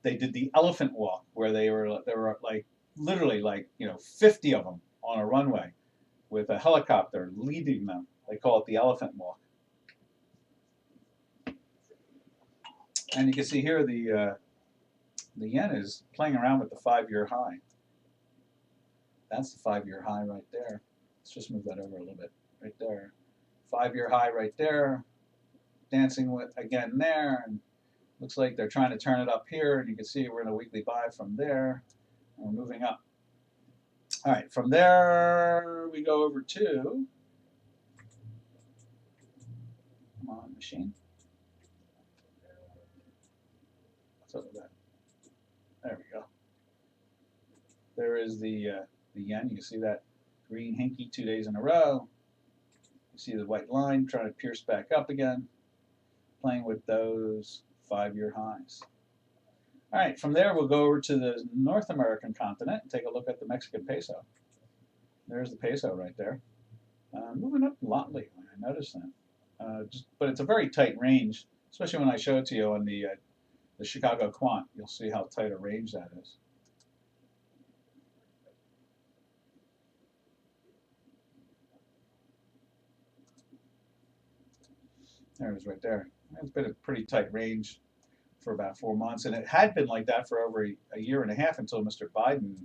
they did the elephant walk where there were like literally 50 of them on a runway with a helicopter leading them. They call it the elephant walk. And you can see here the yen is playing around with the 5-year high. That's the 5-year high right there. Let's just move that over a little bit. Right there. 5-year high right there. Dancing with again there. And looks like they're trying to turn it up here. And you can see we're in a weekly buy from there. And we're moving up. All right. From there, we go over to, come on, machine. What's up with that? There we go. There is the yen. You can see that green hinky 2 days in a row. You see the white line trying to pierce back up again, playing with those 5-year highs. All right, from there we'll go over to the North American continent and take a look at the Mexican peso. There's the peso right there. Moving up a lot lately, I noticed that. But it's a very tight range, especially when I show it to you on the Chicago Quant. You'll see how tight a range that is. There it is right there. It's been a pretty tight range for about 4 months, and it had been like that for over a year and a half until Mr. Biden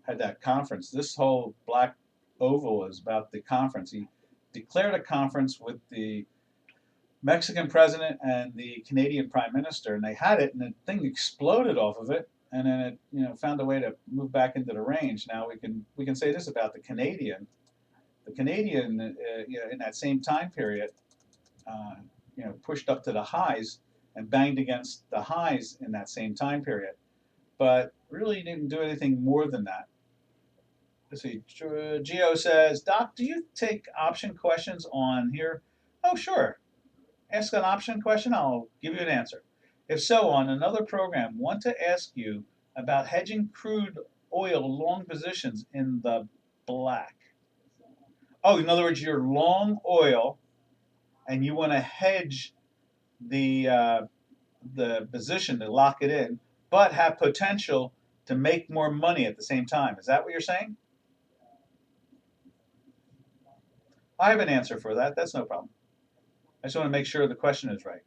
had that conference. This whole black oval is about the conference. He declared a conference with the Mexican president and the Canadian prime minister, and they had it, and the thing exploded off of it, and then it found a way to move back into the range. Now we can say this about the Canadian. The Canadian, in that same time period, uh, pushed up to the highs and banged against the highs in that same time period, but really didn't do anything more than that. Let's see. Geo says, Doc, do you take option questions on here? Oh, sure. Ask an option question, I'll give you an answer. If so, on another program, want to ask you about hedging crude oil long positions in the black. Oh, in other words, you're long oil and you want to hedge the position to lock it in, but have potential to make more money at the same time. Is that what you're saying? I have an answer for that. That's no problem. I just want to make sure the question is right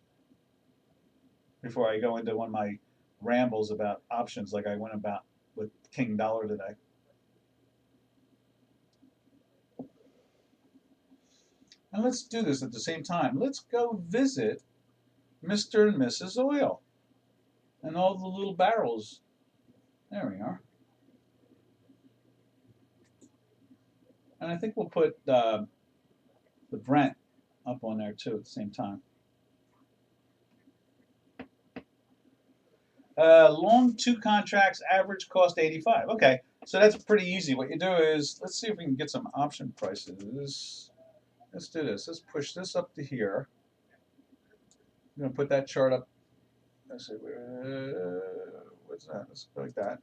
before I go into one of my rambles about options like I went about with King Dollar today. And let's do this at the same time. Let's go visit Mr. and Mrs. Oil and all the little barrels. There we are. And I think we'll put the Brent up on there too at the same time. Long 2 contracts, average cost 85. Okay, so that's pretty easy. What you do is, let's see if we can get some option prices. Let's do this. Let's push this up to here. I'm going to put that chart up. Let's see, what's that? Let's go like that.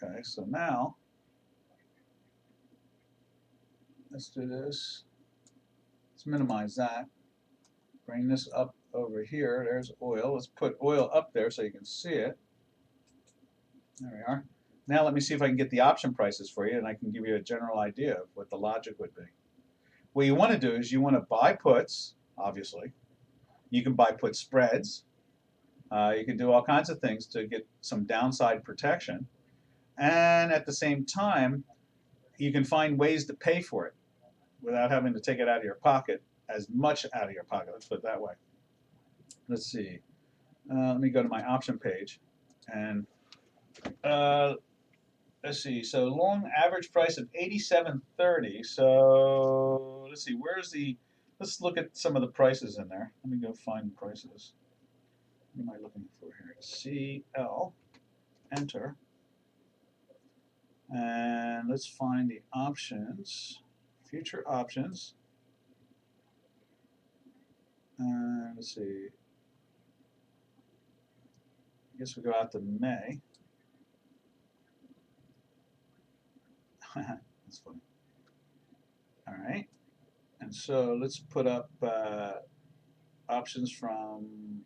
Okay, so now, let's do this. Let's minimize that. Bring this up over here. There's oil. Let's put oil up there so you can see it. There we are. Now let me see if I can get the option prices for you, and I can give you a general idea of what the logic would be. What you want to do is you want to buy puts, obviously. You can buy put spreads. You can do all kinds of things to get some downside protection. And at the same time, you can find ways to pay for it without having to take it out of your pocket, as much out of your pocket. Let's put it that way. Let's see. Let me go to my option page. And let's see. So long average price of 87.30. So let's see. Let's look at some of the prices in there. Let me go find prices. What am I looking for here? CL, enter. And let's find the options, future options. Let's see. I guess we go out to May. That's funny. All right. And so let's put up options from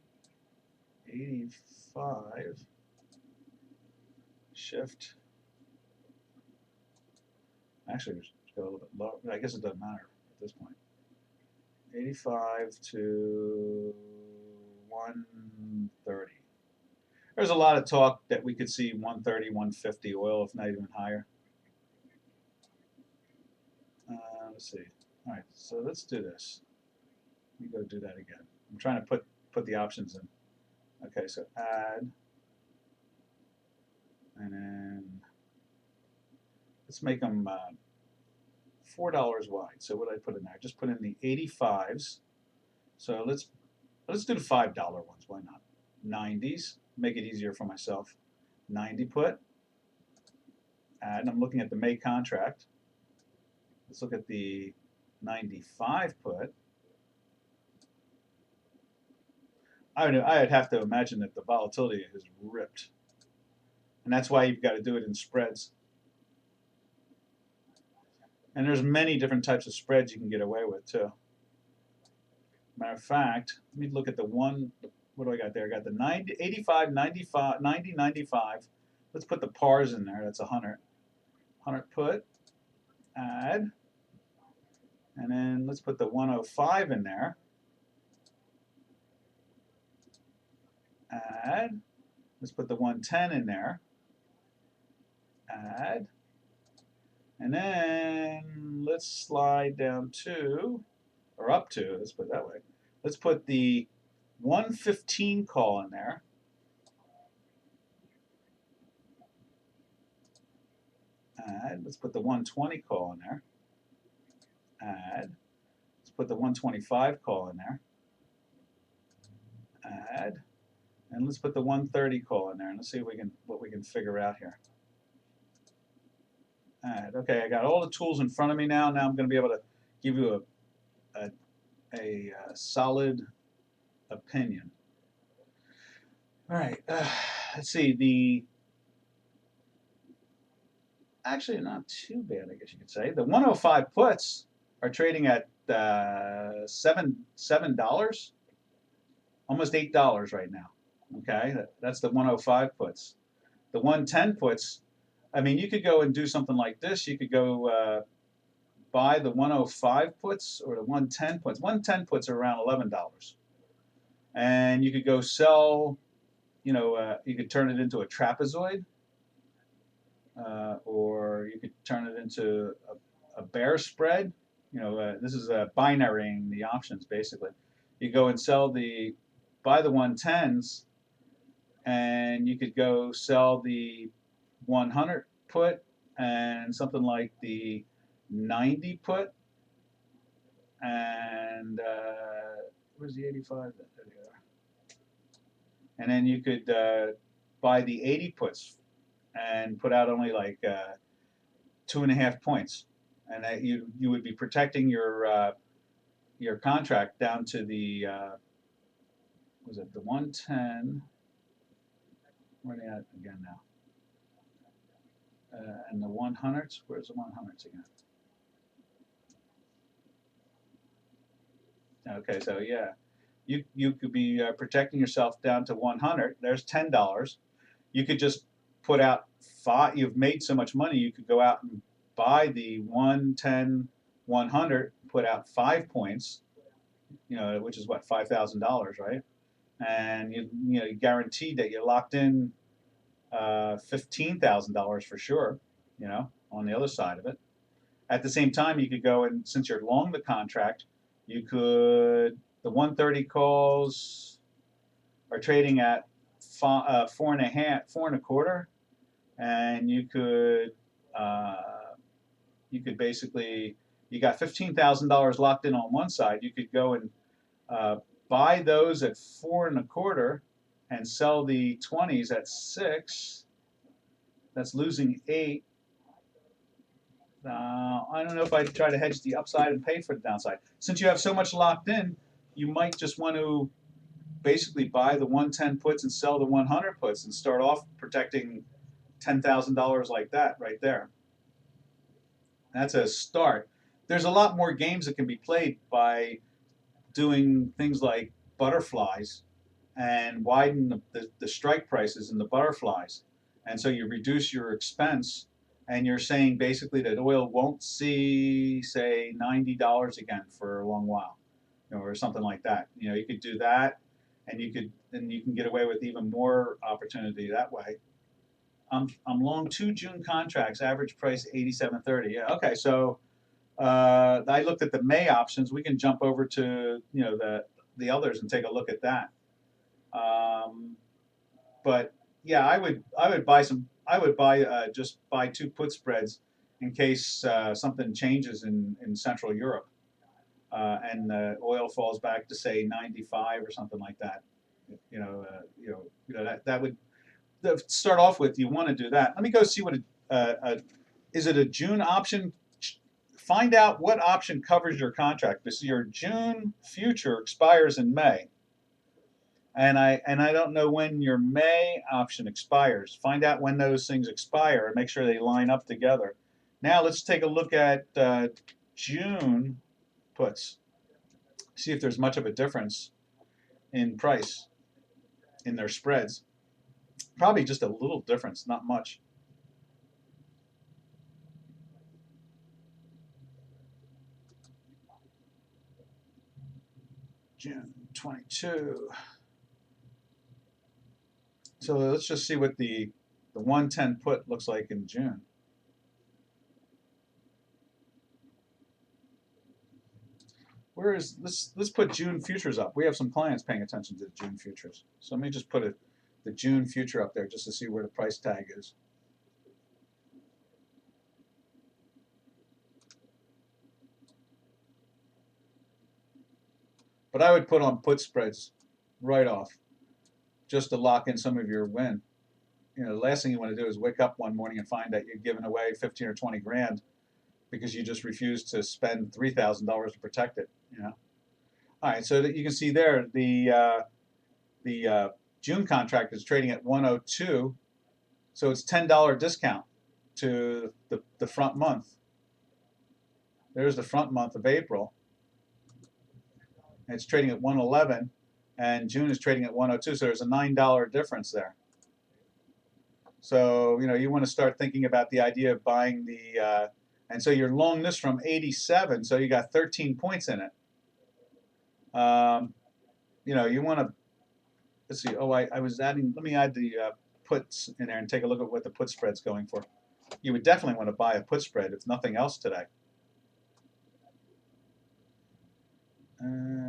85. Shift. Actually, we should go a little bit lower. I guess it doesn't matter at this point. 85 to 130. There's a lot of talk that we could see 130, 150 oil, if not even higher. Let's see. All right, so let's do this. Let me go do that again. I'm trying to put the options in. Okay, so add, and then let's make them $4 wide. So what did I put in there? I just put in the 85s. So let's do the $5 ones. Why not? 90s. Make it easier for myself. 90 put. Add. And I'm looking at the May contract. Let's look at the 95 put. I'd have to imagine that the volatility has ripped. And that's why you've got to do it in spreads. And there's many different types of spreads you can get away with too. Matter of fact, let me look at the one, what do I got there? I got the 90, 85, 95, 90, 95. Let's put the pars in there. That's 100. 100 put, add, and then let's put the 105 in there. Add. Let's put the 110 in there. Add. And then let's slide down to, or up to, let's put it that way. Let's put the 115 call in there. Add. Let's put the 120 call in there. Add. Let's put the 125 call in there. Add. And let's put the 130 call in there, and let's see if we can what we can figure out here. Add. Okay, I got all the tools in front of me now. Now I'm going to be able to give you a solid opinion. All right, let's see. Actually, not too bad, I guess you could say. The 105 puts are trading at $7, almost $8 right now. Okay, that's the 105 puts. The 110 puts, I mean, you could go and do something like this. You could go buy the 105 puts or the 110 puts. 110 puts are around $11, and you could go sell. You know, you could turn it into a trapezoid, or you could turn it into a bear spread. You know, this is binarying the options basically. You go and buy the 110s, and you could go sell the 100 put and something like the 90 put, and where's the 85? There they are. And then you could buy the 80 puts and put out only like 2.5 points, and that you would be protecting your contract down to the was it the 110? Where are they at again now? And the 100s. Where's the 100s again? Okay, so yeah, you could be protecting yourself down to 100. There's $10. You could just put out 5. You've made so much money, you could go out and buy the 110, 100, put out 5 points. You know, which is what, $5,000, right? And you know, guaranteed that you're locked in $15,000 for sure. You know, on the other side of it. At the same time, you could go and, since you're long the contract, you could, the 130 calls are trading at 4.5, 4.25, and you could basically, you got $15,000 locked in on one side. You could go and buy those at 4.25 and sell the 20s at 6. That's losing 8. I don't know if I'd try to hedge the upside and pay for the downside. Since you have so much locked in, you might just want to basically buy the 110 puts and sell the 100 puts and start off protecting $10,000 like that right there. That's a start. There's a lot more games that can be played by doing things like butterflies and widen the strike prices in the butterflies. And so you reduce your expense, and you're saying basically that oil won't see, say, $90 again for a long while, you know, or something like that. You know, you could do that, and you can get away with even more opportunity that way. I'm long 2 June contracts, average price 87.30. Yeah, okay. So I looked at the May options. We can jump over to, you know, the others and take a look at that. But yeah, I would buy some. I would buy just buy 2 put spreads in case something changes in Central Europe, and the oil falls back to say 95 or something like that. That would start off with. You want to do that. Let me go see what is it a June option? Find out what option covers your contract. This is your June future expires in May. And I don't know when your May option expires. Find out when those things expire and make sure they line up together. Now let's take a look at June puts. See if there's much of a difference in price in their spreads. Probably just a little difference, not much. June 22. So let's just see what the 110 put looks like in June. Where is let's put June futures up. We have some clients paying attention to the June futures. So let me just put the June future up there just to see where the price tag is. But I would put on put spreads right off just to lock in some of your win. You know, the last thing you want to do is wake up one morning and find that you're giving away 15 or 20 grand because you just refused to spend $3,000 to protect it. You know. All right, so that you can see there the June contract is trading at 102, so it's $10 discount to the front month. There's the front month of April. It's trading at 111, and June is trading at 102, so there's a $9 difference there. So, you know, you want to start thinking about the idea of buying the, and so you're long this from 87, so you got 13 points in it. You know, you want to, let's see, oh, I was adding, let me add the puts in there and take a look at what the put spread's going for. You would definitely want to buy a put spread, if nothing else today.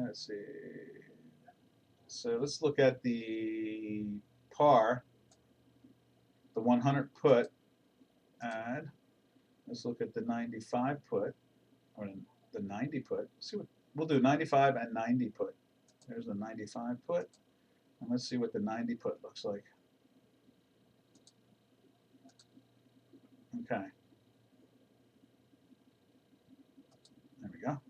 Let's see. So let's look at the par, the 100 put, add. Let's look at the 95 put, or the 90 put. See what we'll do, 95 and 90 put. There's the 95 put, and let's see what the 90 put looks like. Okay. There we go.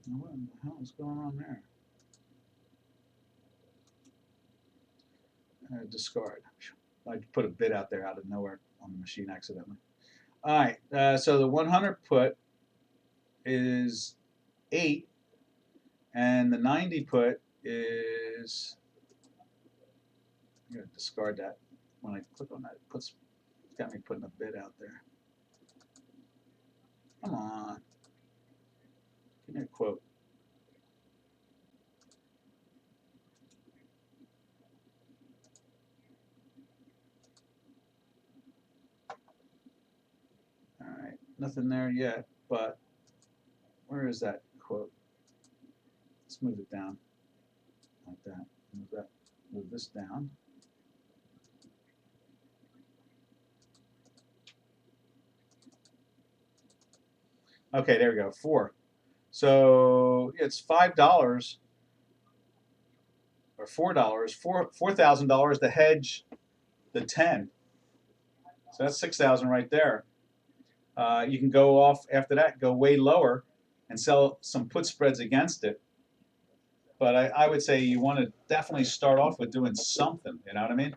What the hell is going on there? Discard. I put a bid out there out of nowhere on the machine accidentally. All right, so the 100 put is 8, and the 90 put is, I'm going to discard that. When I click on that, it's got me putting a bid out there. Come on. Give me a quote. All right, nothing there yet, but where is that quote? Let's move it down like that. Move this down. Okay, there we go, 4. So it's $5 or $4, $4,000 to hedge the 10. So that's 6,000 right there. You can go off after that, go way lower, and sell some put spreads against it. But I would say you want to definitely start off with doing something. You know what I mean?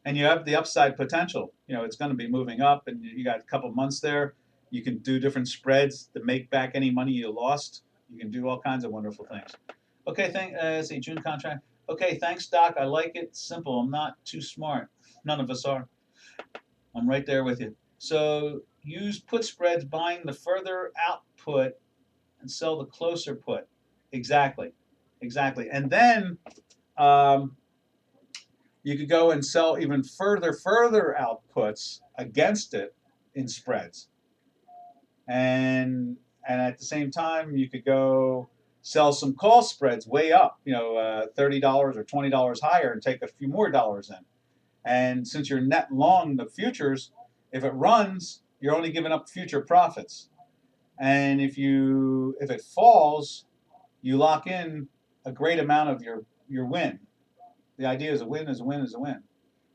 And you have the upside potential. You know, it's going to be moving up, and you got a couple months there. You can do different spreads to make back any money you lost. You can do all kinds of wonderful things. Okay, let's see, June contract. Okay, thanks, Doc. I like it. Simple. I'm not too smart. None of us are. I'm right there with you. So use put spreads, buying the further out put and sell the closer put. Exactly. Exactly. And then you could go and sell even further out puts against it in spreads. And at the same time, you could go sell some call spreads way up, you know, $30 or $20 higher, and take a few more dollars in. And since you're net long the futures, if it runs, you're only giving up future profits. And if it falls, you lock in a great amount of your win. The idea is a win is a win is a win.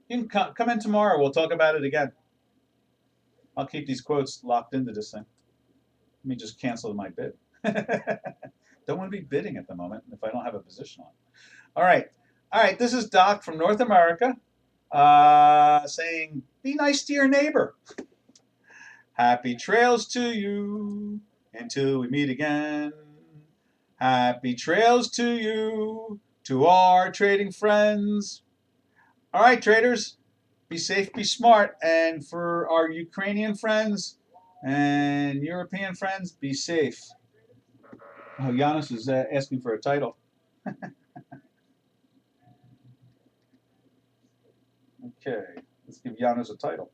You can come in tomorrow. We'll talk about it again. I'll keep these quotes locked into this thing. Let me just cancel my bid. Don't want to be bidding at the moment if I don't have a position on. All right. This is Doc from North America saying, be nice to your neighbor. Happy trails to you until we meet again. Happy trails to you, to our trading friends. All right, traders, be safe, be smart. And for our Ukrainian friends and European friends, be safe. Oh, Giannis is asking for a title. Okay, let's give Giannis a title.